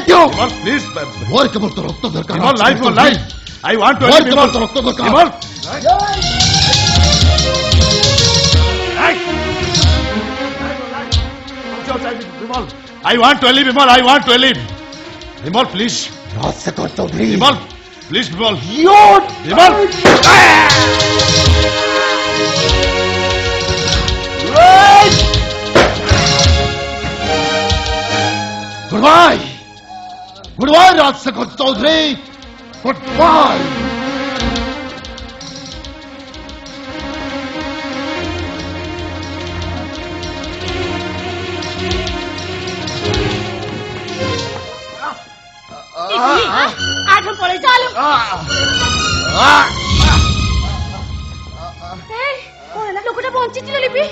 Vimal, please. ମୋର କେବଳ ତ ରକ୍ତ ଦରକାର Vimal, life, I want to ମୋର end କେବଳ Vimal. ତ ରକ୍ତ ଦରକାର Vimal. Vimal, I want to leave, Vimal, I want to leave. Vimal, please. Rajshekhar Chowdhury Vimal, please, Vimal. Your Vimal. Goodbye! Goodbye, Rajshekhar Chowdhury! Goodbye! आज हम पड़े चालो ଲୋକଟା ବଞ୍ଚିଛି ଲିପି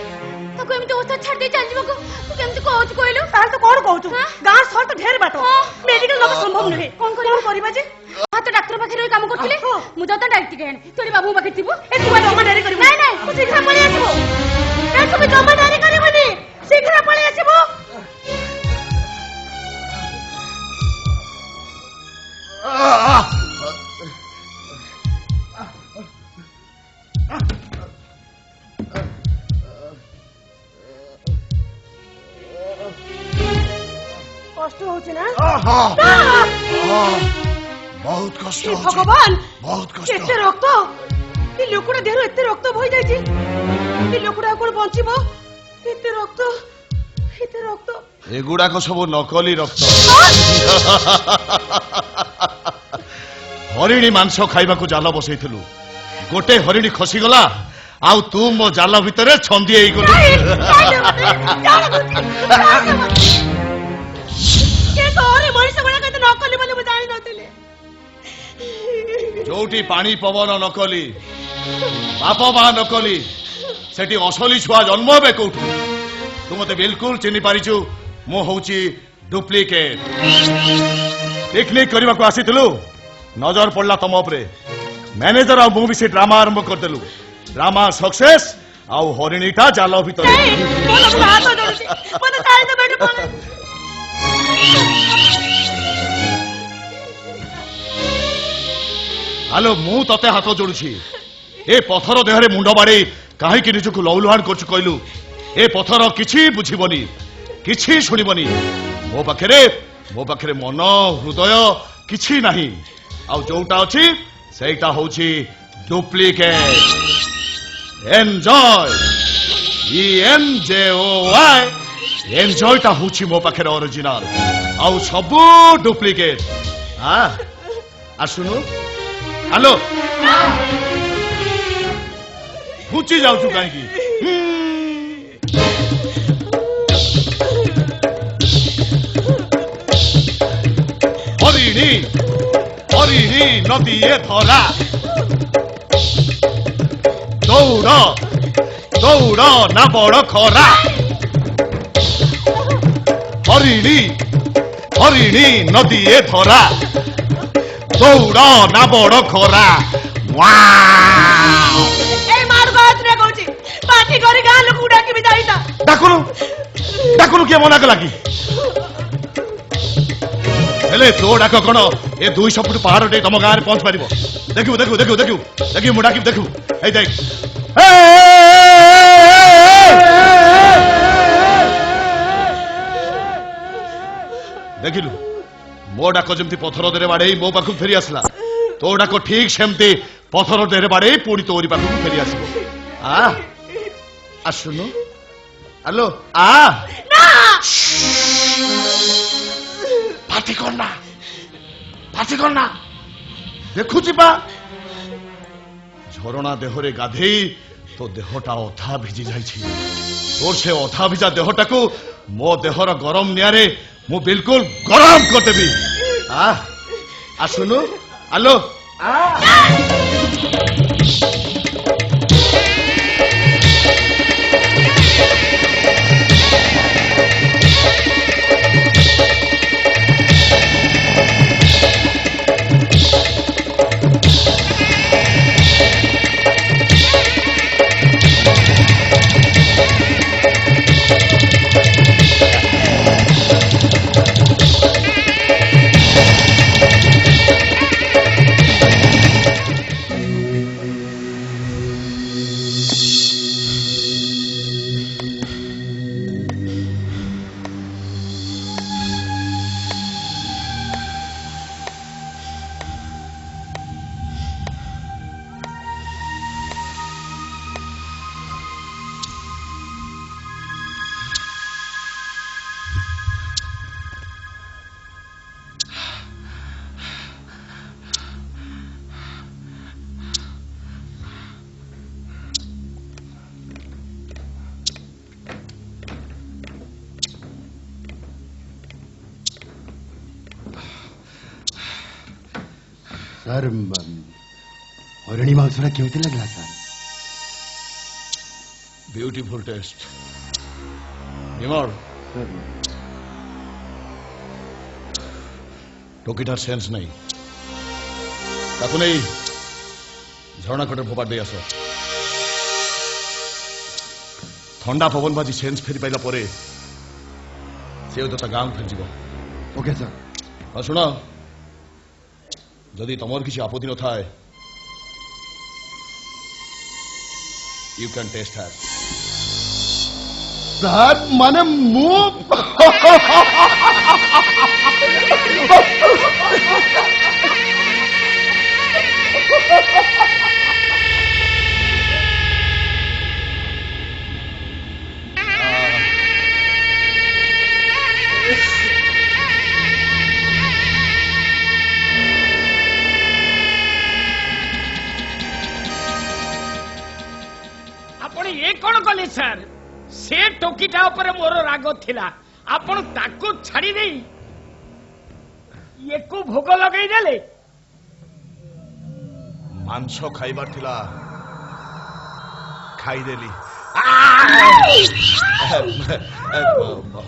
ତାକୁ ଏମିତି ଅବସ୍ଥା ଛାଡ଼ି ଦେଇ ଚାଲିଯିବାକୁ ତୁ କେମିତି କହୁଛୁ କହିଲୁ ତାହେଲେ ତ କଣ କହୁଛୁ ଗାଁ ସହ ତ ଢେର ବାଟ ମେଡିକାଲ ନବା ସମ୍ଭବ ନୁହେଁ କଣ କରିବା ଯେ ହାତ ଡାକ୍ତର ପାଖରେ ରହି କାମ କରୁଥିଲେ ମୁଁ ତ ଡାକ୍ତର ଆଣି ତୁ ବାବୁ ପାଖରେ ଥିବୁ ଏ ତୁ ଜମା ଡେରି କରିବୁ ନାଇଁ ନାଇଁ ତୁ ଶୀଘ୍ର ପଳେଇ ଆସିବୁ ଏ ତୁ ଜମା ଡେରି କରିବୁନି ଶୀଘ୍ର ପଳେଇ ଆସିବୁ কষ্ট হচ্ছে না বহুত কষ্ট হে ভগবান বহুত কষ্ট এতে রক্ত এই লোকটা দেহରୁ এতে রক্ত বହି ଯାଇଛି এই লোকটা কোন বଞ୍ଚିବ এতে রক্ত এগুড়াক সব নকলি রক্ত হরিণী মাংস খাইবাকু জাল বসাইলু গোটে হরিণী খসিগলা আউ তু মো জাল ভিতরে ছন্দি ହେଇଗଲୁ ଯୋଉଠି ପାଣି ପବନ ନକଲି ବାପ ମା ନକଲି ସେଠି ଅସଲି ଛୁଆ ଜନ୍ମ ହେବେ କୋଉଠୁ ତୁ ମତେ ବିଲକୁଲ ଚିହ୍ନି ପାରିଛୁ ମୁଁ ହଉଛି ଡୁପ୍ଲିକେଟ ପିକନିକ କରିବାକୁ ଆସିଥିଲୁ ନଜର ପଡିଲା ତମ ଉପରେ ମ୍ୟାନେଜର ଆଉ ମୁଁ ବି ସେ ଡ୍ରାମା ଆରମ୍ଭ କରିଦେଲୁ ଡ୍ରାମା ସକ୍ସେସ ଆଉ ହରିଣୀଟା ଜାଲ ଭିତରେ ହାଲୋ ମୁଁ ତତେ ହାତ ଯୋଡୁଛି ଏ ପଥର ଦେହରେ ମୁଣ୍ଡ ବାଡେଇ କାହିଁକି ନିଜକୁ ଲହୁଲୁହାଣ କରୁଛୁ କହିଲୁ ଏ ପଥର କିଛି ବୁଝିବନି କିଛି ଶୁଣିବନି ମୋ ପାଖରେ ମନ ହୃଦୟ କିଛି ନାହିଁ ଆଉ ଯୋଉଟା ଅଛି ସେଇଟା ହଉଛି ଡୁପ୍ଲିକେଟ एंजॉय ENJOY एंजॉयटा होची मो पाखे ओरिजिनल आउ सबू डुप्लिकेट आ सुनु हेलो घुची जाऊछु कहीं हरिणी हरिणी नदी धरा दौड़ दौड़ ना बड़ खरा हरिणी हरिणी नदी धरा दौड़ ना बड़ खरा डाकुनु किए मना कला कि हेले तो डाक कौन ए 200 फुट पहाड़ टे तुम गाँव पहुंच पार देखू देखू देखू देखू देखू मुझे डाक देखू ए देख देखिलु मो डाक जमी पथर देरे बाड़े मो पाख फेरी आसला तो डाक ठीक सेमती पथर देरे बाड़े पुणी तोरी पाख फेरी आसुनु हेलो पार्टी करना देखुची बा झरणा देहरे गाधे तो देहटा अथा भिजी जाइछि तोर से अथा भिजा देहटा को मो देहर गरम नियारे मु बिल्कुल गरम कर देबी आसुनु हेलो सर हरिणी मांसरा केमती लगला सर ब्यूटीफुल टेस्ट निमर टोकीटार सेंस नहीं ताकू नहीं झरणा कटे फोपाड़ दे आस ठंडा पवन बाजी सेंस फेरी पाइला परे से तो गाँव फेरी जीव ओके सर शुण जदि तुम किसी आपत्ति न थाए you can test her sir माने मुंह कौन कले सर से टोकीटा ऊपर मोर राग थिला आपण ताकू छाड़ी दे ये को भोग लगई देले मांस खाइबार थिला खाई देली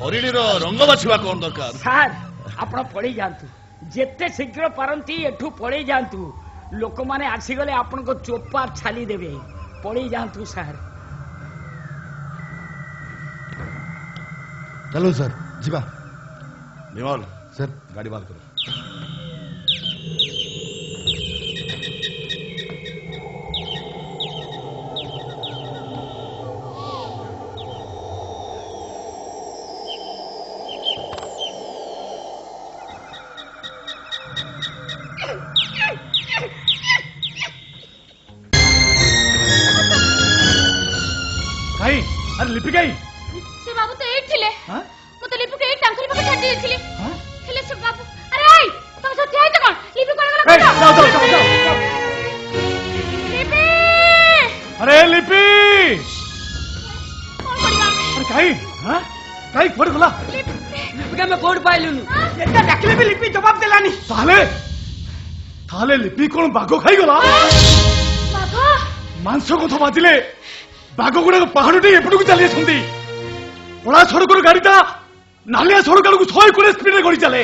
हरिणी रंग बाछिबा कौन दरकार सर आपण पड़ी जांतु जेते शीघ्र पारंती एठू पड़ी जांतु लोक माने आसी गले आपण को चोपा छाली देबे पड़ी जांतु सर चलो सर जीवा विमल सर गाड़ी बात करो अरे लिपि गई से बाबू तो एट थिले हां मते लिपि के टांकरी पाके छाडी देथिले हां हेले से बाबू अरे आई तुम सत्य है तो कोन लिपि कोन गला जाओ लिपि अरे लिपि कोन करिया अरे काई हां काई कोड गला लिपि मैं कोड पाइलुनु एटा डाकले भी लिपि जवाब देलानी ताले लिपि कोन बागो खाई गला बाघ मांस को बाजिले बाघ गुड़ा पहाड़ टे एपटू चली आसती पड़ा सड़क गाड़ी टा नालिया सड़क आड़ 100 स्पीड रे गड़ी चले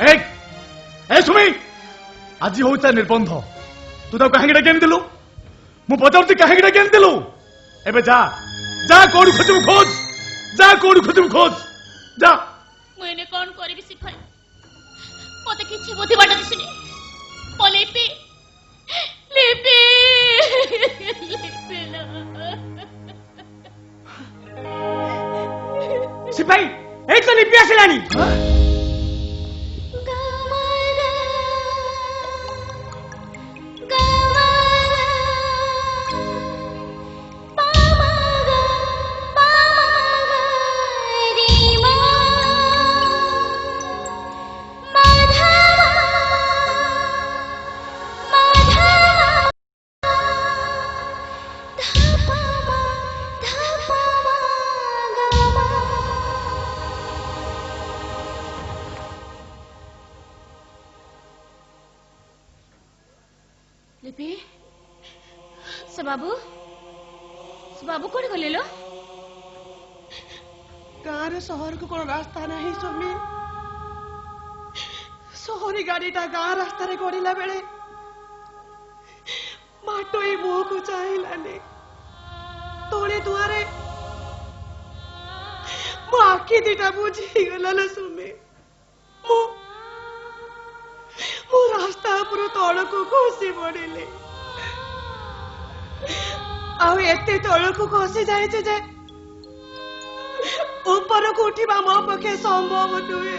ए सुमी आज हो निर्बंध तू तो कहीं डाक देलु मु पचार कहीं डाक देलु एबे जा जा कौन खोजू खोज जा कौन खोजू खोज जा मुझे कौन करी सिफाई मते किछि बुद्धि बाटा दिसनी ओ लिपि लिपि सिपाही एक तो लिपि आसिलानी लिपि से बाबू कोड़ी गले लो गाँव सहर को कौन रास्ता नहीं सुमी सहरी गाड़ीटा गाँ रास्ता रे गड़िला बेले माटोई मुह को चाहिलानी तोड़े दुआरे मो आखि दीटा बुझी गला लो सुमी मो रास्ता पर तलक खसी पड़े आते तलक खसी जाए जे ऊपर को उठा मो पक्षे संभव नुहे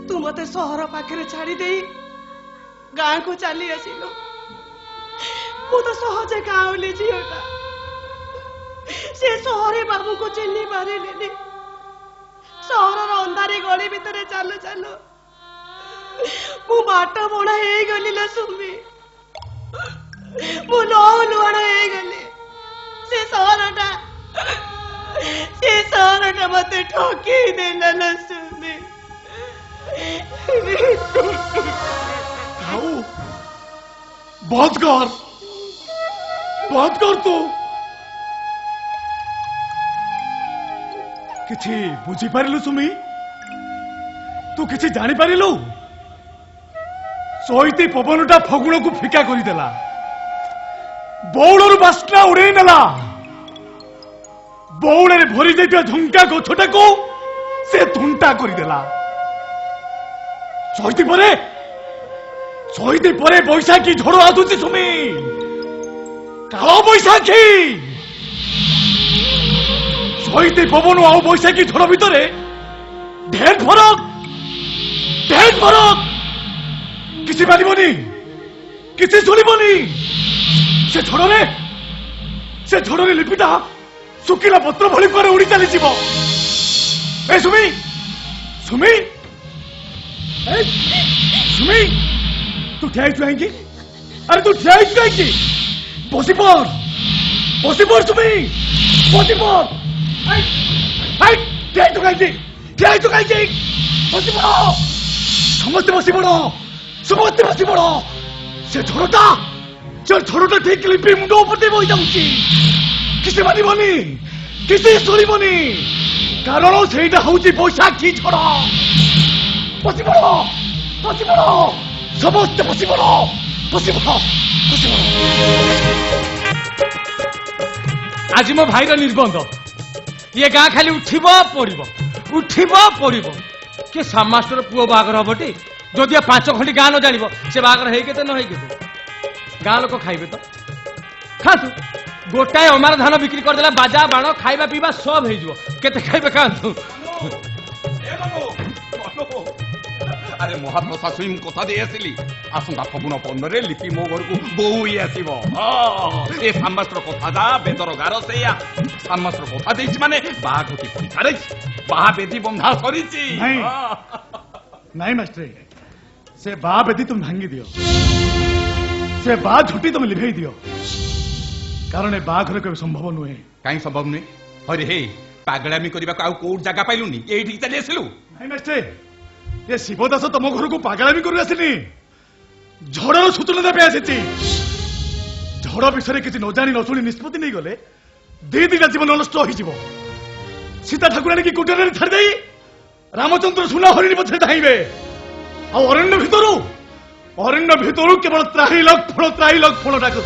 तू मते सहर पाखे छाड़ी दे गाँ को चली आसिलु मु तो सहजे गाँवली झीटा से सहरी बाबू को चिन्ह पारे सहर अंधारी गली भितर चालू चालू मु बाट बड़ा हो गली सुमी मु लुहाण हो गली से सहरटा मत ठकी देला सुमी बहुत कर तू किछि बुझी पारिलु सुमी तू किछि जानी पारिलु सोईती पवनटा फगुण को फिका करदेला बौड़र बास्ना उड़े नेला बौड़े भरी जाइता झुंका गछटा को से धुंटा करदेला सोईती परे बैशाखी झड़ आसुची सुमी काल बैशाखी सोईती पवन आउ बैशाखी झड़ भितर ढेर फरक किसी पारिबनी किसी शुणिबनी से झड़े लिपिटा सुखिला पत्र भली पर उड़ी चली सुमी सुमी सुमी तू ठिया कहीं अरे तू ठिया कहीं बसी पड़ सुमी बसी पड़ ठिया कहीं बसी पड़ समस्ते बसी पड़ से झड़टा ठीक लिपि मुंड उपटे बही जाऊँगी किसी मानबनी किसी शुणिबनी कारण से बैशाखी झड़ बसी पड़ समस्ते बसी पड़ आज मो भाईर निर्बंध ये गाँ खाली उठिब पड़ब किए सामास्टर पुओ बागर हमटी जदि 5 खंडी गाँ न जान से बागर है न है गाँ लोक खाइबे तो खातु गोटाए अमार धान बिक्री करदेला बाजा बाण खाइबा पीवा सब हो केते खाइबे खातु अरे महाप्रसाद स्वयं कथा दे आसिली आसंता फगुण 15 लिपि मो घर को बोऊ ही आसीबो ए सामस्त्र कथा जा बेदर गार सेया सामस्त्र कथा देछि माने बाघटी पड़ी सारे बाहा बेदी बंधा सरीछि नहीं नहीं मास्टर से बा बेदी तुम भांगी दियो से बा झुटी तुम लिभेई दियो कारण ए बाघर केबे संभव नुहे काई संभव नुहे अरे हे पागलामी करबा को कोड जगह पाइलुनी एठी चली आसिलु नहीं मास्टर ये शिवदास तुम घर को पागलामी कर आसिनी झड़र सूचना देबे आसिछि झड़ विषय किसी न जानी न शुणी निष्पत्ति नहीं गले दी दिना जीवन नष्ट हो जीव सीता ठाकुराणी की कुटीर छाड़ दे रामचंद्र सुना हरिणी पछे धाइबे आ अरण्य भितरु केवल त्राही लग फल डाक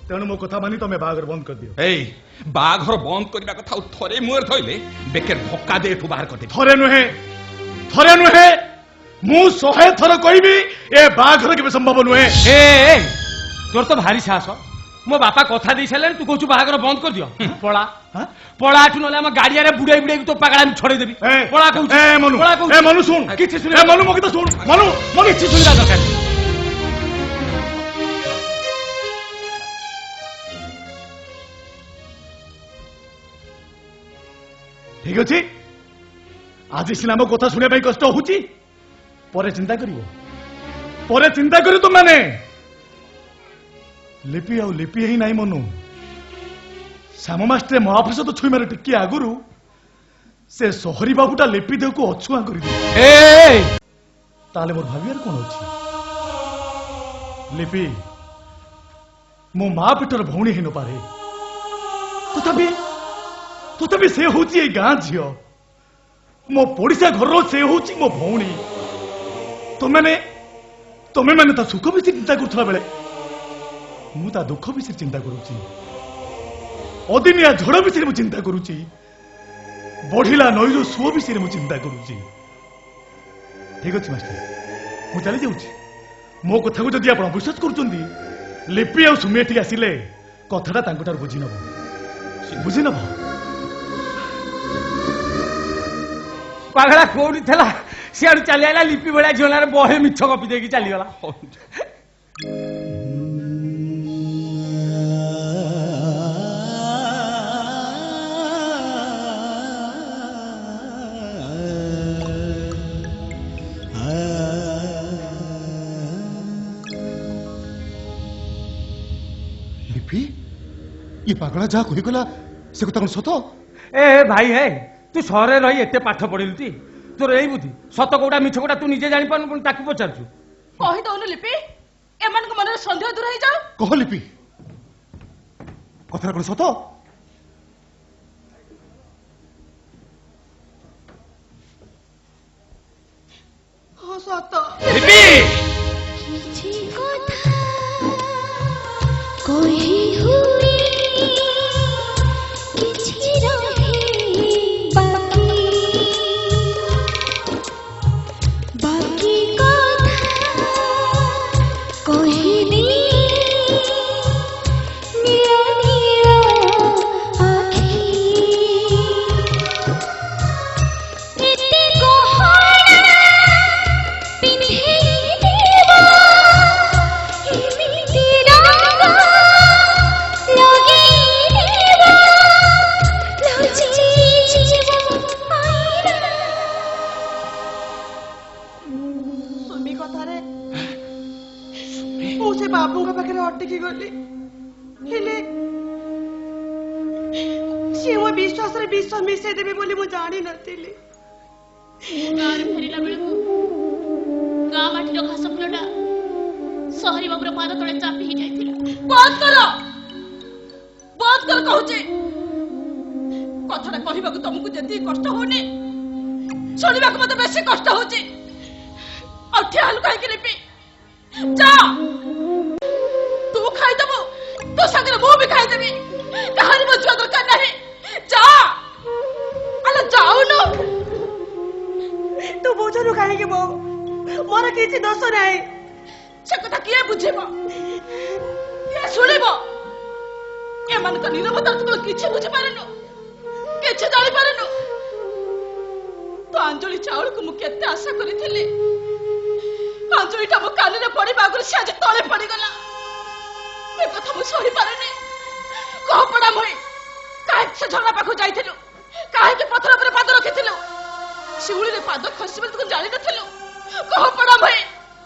तेणु मो कथा मानी तमे बाघर बंद कर दियो ए बाघर बंद करबा कथा थरे मुर धइले बेकर धक्का दे एठु बाहर करते थरे नुहे मु 100 थर कहबी ए बाघर केबे संभव नुहे ए तोर तो भारी साहस मो बापा कथा दे सारे तू कहू बाहागर बंद कर दियो पड़ा पड़ा आठु नले हम गाड़िया रे बुड़ाई बुड़ाई तो पागला में छोड़े देबी पड़ा कहू ए मनु सुन किछि सुन ए मनु मके तो सुन मनु किछि सुनिरा दरकार ठीक अच्छे आज सिना मो कथा शुणा कष्ट होची परे चिंता करी तुम मैंने लिपि आउ लिपि ही नहीं मनु श्याम मास्टर महाप्रसाद छुई मारे टिके आगुरु से सहरी बाबूटा लिपि देव को अछुआ कर ताले मोर भावियार कौन अच्छी लिपि मो माँ पेटर भौणी ही न पारे तथापि से हूँ ये गाँ झील मो पड़िशा घर से हूँ मो भौणी तुम्हें मैंने ता सुख विषय चिंता करुला बेले मु ता दुख विषय चिंता करुची अदिनिया झड़ विषय मु चिंता करुची बढ़िला नईर सुओ विषय मु चिंता करुची ठीक अच्छे मास्टर मु चली जाऊँ मो कथा को जदि आप विश्वास करुँच लिपि आ सुमी एठी आसिले कथाटा बुझी नब पागला कोड़ी थला सियाड़ चली आला लिपि बड़ा झोलार बहे मिछ कपी देकी चली गला लिपि ये पागला जहाँ कहीगला से कथा कौन सत ए भाई है तू सहरे रही एते पाठ पढ़िलु ती तोर एई बुद्धि सत कोटा मिछ कोटा तू निजे जानि पानु पण ताकू पचारछु कहि दउनु लिपि एमान को मन संदेह दूर हो जाओ कह लिपि कथा कौन सत हां सत लिपि किछि कथा कहि हुई किछि रहे बाकी कथा कहिली नीला नीला आखि एते गहना पिंधेई देवा एमिति रंग लगेई देवा लजी जीव आईना सुमी कथारे मु से बाबू का पाखे अटकी गली हेले सी मो विश्वास रे विश्वास मिसे देबे बोली मु जानी नथिली गाँव फेरिला बेलू गाँ माटीर घास फुलटा सहरी बाबूर पाद तले चापी ही जाइथिला बंद कर कहूचे कथाटा कहबाकू तुमको जति कष्ट होनी शुणवाक मत बेसी कष्ट होची और ठियालु कहीं लिपि जा तू खाईदेबू तो संगे मु भी खाईदेबी कहानी बुझा दरकार नहीं जा अरे जाओ न तू बुझनु काहे के बो मोर किछि दोष नाही से कथा किए बुझेबो किए सुनिबो एमान तो नीरवता तुम किछि बुझी पारेनु किछि जानि पारेनु तो अंजलि चाउल को मुझे केते आशा करी अंजलिटा मो कान में पड़े आगुरी से आज तले पड़गला ए कथा मु सही पारे कह पड़ा मुई काहे से झरना पाखु जाइथिलु काहे के पथर पर पाद रखिथिलु शिउली रे पाद खसी बोल तू जानि नथिलु कह पड़ा मुई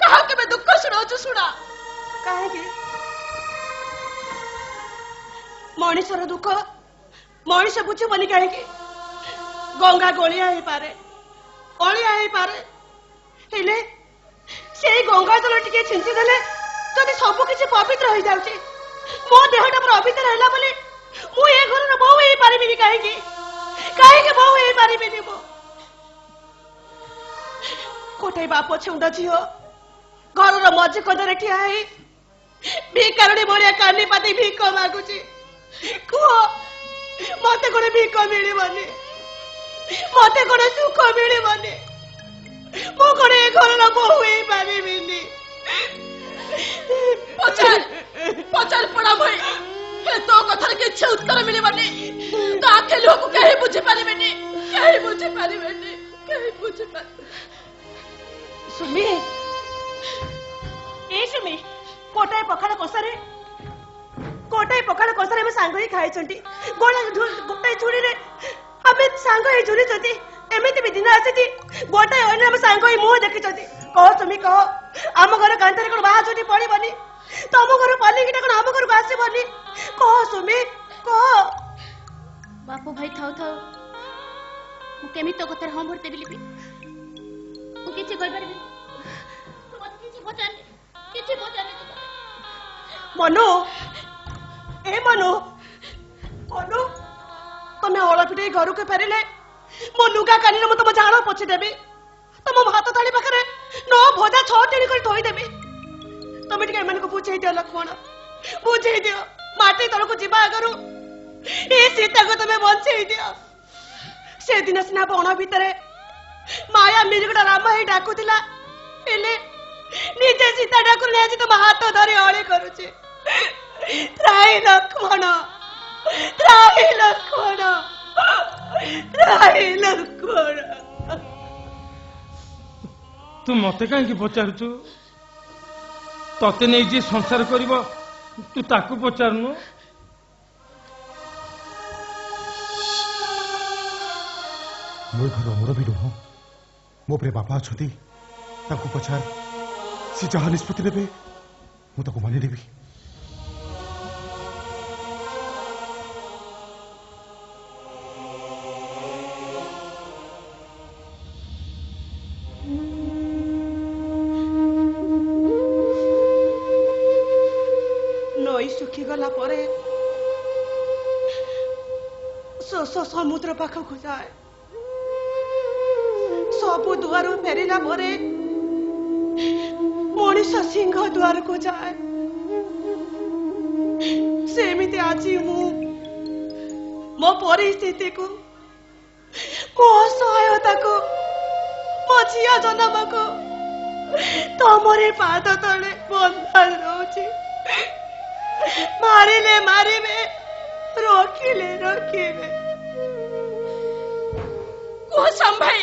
कहा के मैं दुख सुनाउछु सुना काहे के मनीषर दुख मनीष बुझ बनी काहे के गंगा गलिया हे पारे अलिया हे पारे हेले सेई गंगा जल टिके छिंची देले जदि सब किछि पवित्र हो जाउची मो देहटा पर अवित्र हैला बोले मु ए घर न बहु हे पारिबिनी काहे के बहु हे पारिबिनी मो कोठे बाप छुंडा झियो घर र मझ कदरे ठिया हे भिकारणी भलिया कानी पाती भिक मागुची कुह मते कोने भिक मिलिबनी मते कोने सुख मिलिबनी मो कोने ए घर न बहु हे पारिबिनी पचार पड़ा भाई हे तो कथर के छे उत्तर मिलिबनी तो आखे लोग कहे बुझे पारिबेनी कहे बुझे पारिबेनी कहे बुझे पारि सुमी ए सुमी कोटाय पखाड़ कसारे में सांग ही खाई चंटी गोला गोटाय झुड़ी रे अबे सांग ही झुड़ी चंटी एमिति भी दिन आसी गोटाय ओने हम सांग ही मुंह देखि चंटी कह सुमी कह आम घर कांतरे कोन बाहा चोटी पड़ी बनी तम घर पाली किटा कोन आम घर को आसी बनी कह सुमी कह बापू भाई थाउ थाउ मु केमी तो कथर हम भरते बिलिपि मु किछि कहि परबे मत किछि बचाने मनु ए मनु तमे हला पिटे घर के फेरिले मो लुगा कानी मु तुम झाड़ पोछि देबी तुम हाथ थाली पाखरे नो भोजा 6 टेणी कर धोई देबी तमे टिके मन को पूछै दियो लक्ष्मण पूछै दियो माटी तळ को जिबा आगरु ए सीता को तमे बंचै दियो से दिन सिना बण भीतर माया मिरगडा राम ही डाकुतिला एले निजे सीता डाकुर ने आज तुम हाथ धरी अळे करूची त्राई लक्ष्मण तू मते कहीं पचारुचु तते नहीं जी संसार करिवो तू ताकू पचारनु मोर घर मोर भी नुह मो प्रे बापा अछती ताकू पचार सी जहा निष्पत्ति नेबे मु ताकू मानि देबी नई सुखी गला परे समुद्र पाखक जाए सबु दुआर फेरिला परे मनीष सिंह द्वार को जाए सेमिति आज मो परिस्थिति को मो असहायता को मो झिया जन्म को तमरे पाद तले बंधन रोची मारिले मारिबे रोकिले रोकिबे को संभाई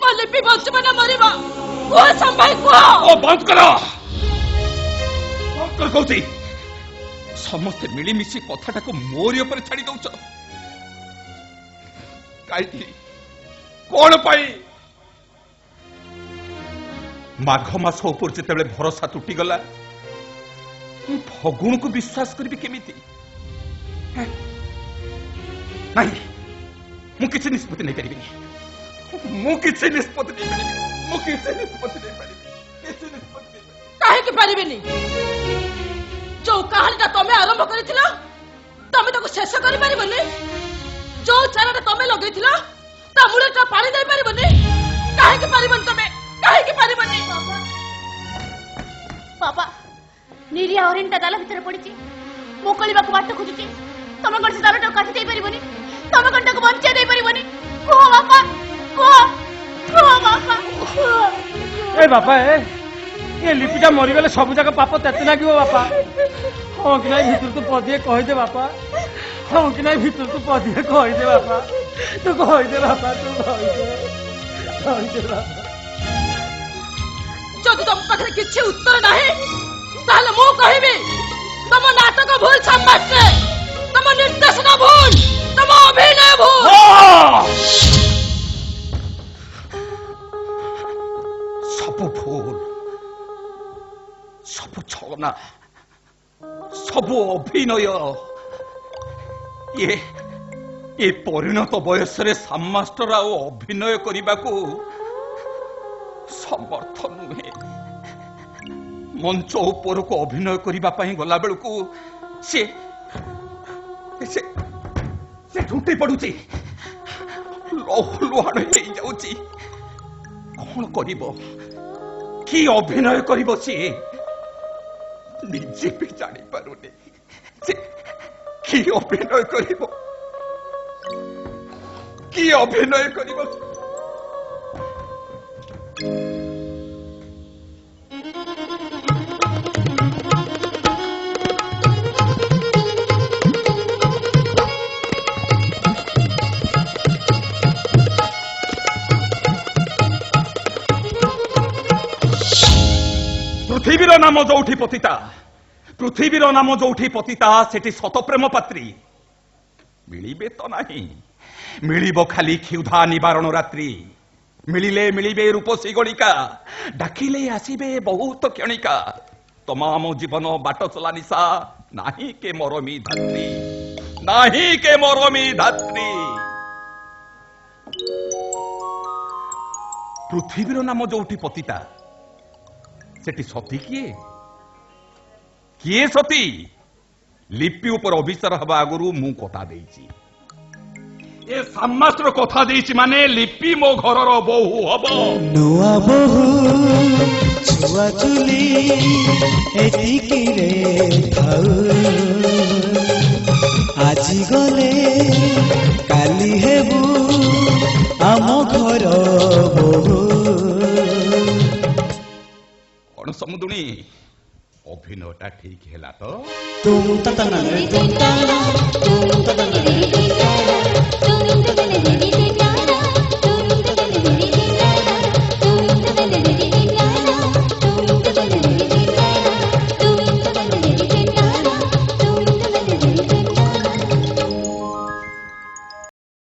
मलिपि बचबे ना मरिबा को संभाई को ओ बंद करो कौती समस्ते मिलिमिशि कथाटा को मोरी ऊपर छाड़ी दउछ काई कोन पाई माघ मास ऊपर जेतेबेले भरोसा टूटी गला फगुण को विश्वास करी केमिति नहीं मु किसी निष्पत्ति नहीं करिबिनी मु किसी निष्पत्ति नहीं करिबिनी मु किसी निष्पत्ति नहीं करिबिनी काहे के पारिबेनी जो कहानीटा तमे आरंभ करिथिला तमे ताको शेष करि पारिबनी जो चाराटा तमे लगैथिला ता मुळेटा पानी देई पारिबनी काहे के पारिबनी तमे काहे के पारिबनी बाबा निरिया हरिणटा दाला भितर पड़ी मोकलिबा को बाट खोजुची तमे कोन से दालटा काटी देई परिबनी तमे कोनटा को बंचे देई परिबनी को बाबा को बाबा ए बापा ये लिपिटा मरी गले सब जगह पाप तेते लागिवो बापा हां कि नाही भीतर तू पदिए कहि दे बापा हां कि नाही भीतर तू पदिए कहि दे बापा तू कहि दे बापा तू कहि दे যদি ତମ ପାଖରେ କିଛି ଉତ୍ତର ନାହିଁ ତାହେଲେ ମୁଁ କହିବି ତମ ନାଟକ ଭୁଲ ସମ୍ମାଷ୍ଟ୍ରେ, ତମ ନିର୍ଦ୍ଦେଶନା ଭୁଲ, ତମ ଅଭିନୟ ଭୁଲ। ସବୁ ଭୁଲ, ସବୁ ଛଳନା, ସବୁ ଅଭିନୟ। ଏ ପରିଣତ ବୟସରେ ସାମାଷ୍ଟର ଆଉ ଅଭିନୟ କରିବାକୁ ସମର୍ଥ ନୁହେଁ। ମଞ୍ଚ ଉପରକୁ ଅଭିନୟ କରିବା ପାଇଁ ଗଲା ବେଳକୁ ସେ ଝୁଣ୍ଟି ପଡୁଛି, ଲହୁଲୁହାଣ ହେଇଯାଉଛି। କଣ କରିବ, କି ଅଭିନୟ କରିବ ସିଏ ନିଜେ ବି ଜାଣିପାରୁନି। ସେ କି ଅଭିନୟ କରିବ, କି ଅଭିନୟ କରିବ। ପୃଥିବୀର ନାମ ଯୋଉଠି ପତିତା, ପୃଥିବୀର ନାମ ଯୋଉଠି ପତିତା, ସେଠି ସତ ପ୍ରେମ ପାତ୍ରୀ ମିଳିବେ ତ ନାହିଁ। ମିଳିବ ଖାଲି କ୍ଷୁଧା ନିବାରଣ ରାତ୍ରି। ମିଳିଲେ ମିଳିବେ ରୂପସୀ ଗଣିକା, ଡାକିଲେ ଆସିବେ ବହୁତ କ୍ଷଣିକା। ତମାମ ଜୀବନ ବାଟ ଚଲା ନିଶା, ନାହିଁ କେ ମରମୀ ଧାତ୍ରୀ, ନାହିଁ କେ ମରମୀ ଧାତ୍ରୀ। ପୃଥିବୀର ନାମ ଯୋଉଠି ପତିତା, ସେଠି ସତୀ କିଏ? କିଏ ସତୀ? ଲିପି ଉପରେ ଅଭିସାର ହେବା ଆଗରୁ ମୁଁ କଥା ଦେଇଛି। ଏ ସାମାଷ୍ଟର କଥା ଦେଇଛି ମାନେ ଲିପି ମୋ ଘରର ବୋହୂ ହବ। ନୂଆ ବୋହୂ ଛୁଆ ଚୁଲି ଏତିକିରେ ଥାଉ, ଆଜି ଗଲେ କାଲି ହେବୁ ଆମ ଘର ବୋହୂ। କଣ ସମୁଦୁଣୀ, ଅଭିନୟଟା ଠିକ ହେଲା ତ? ତୁମ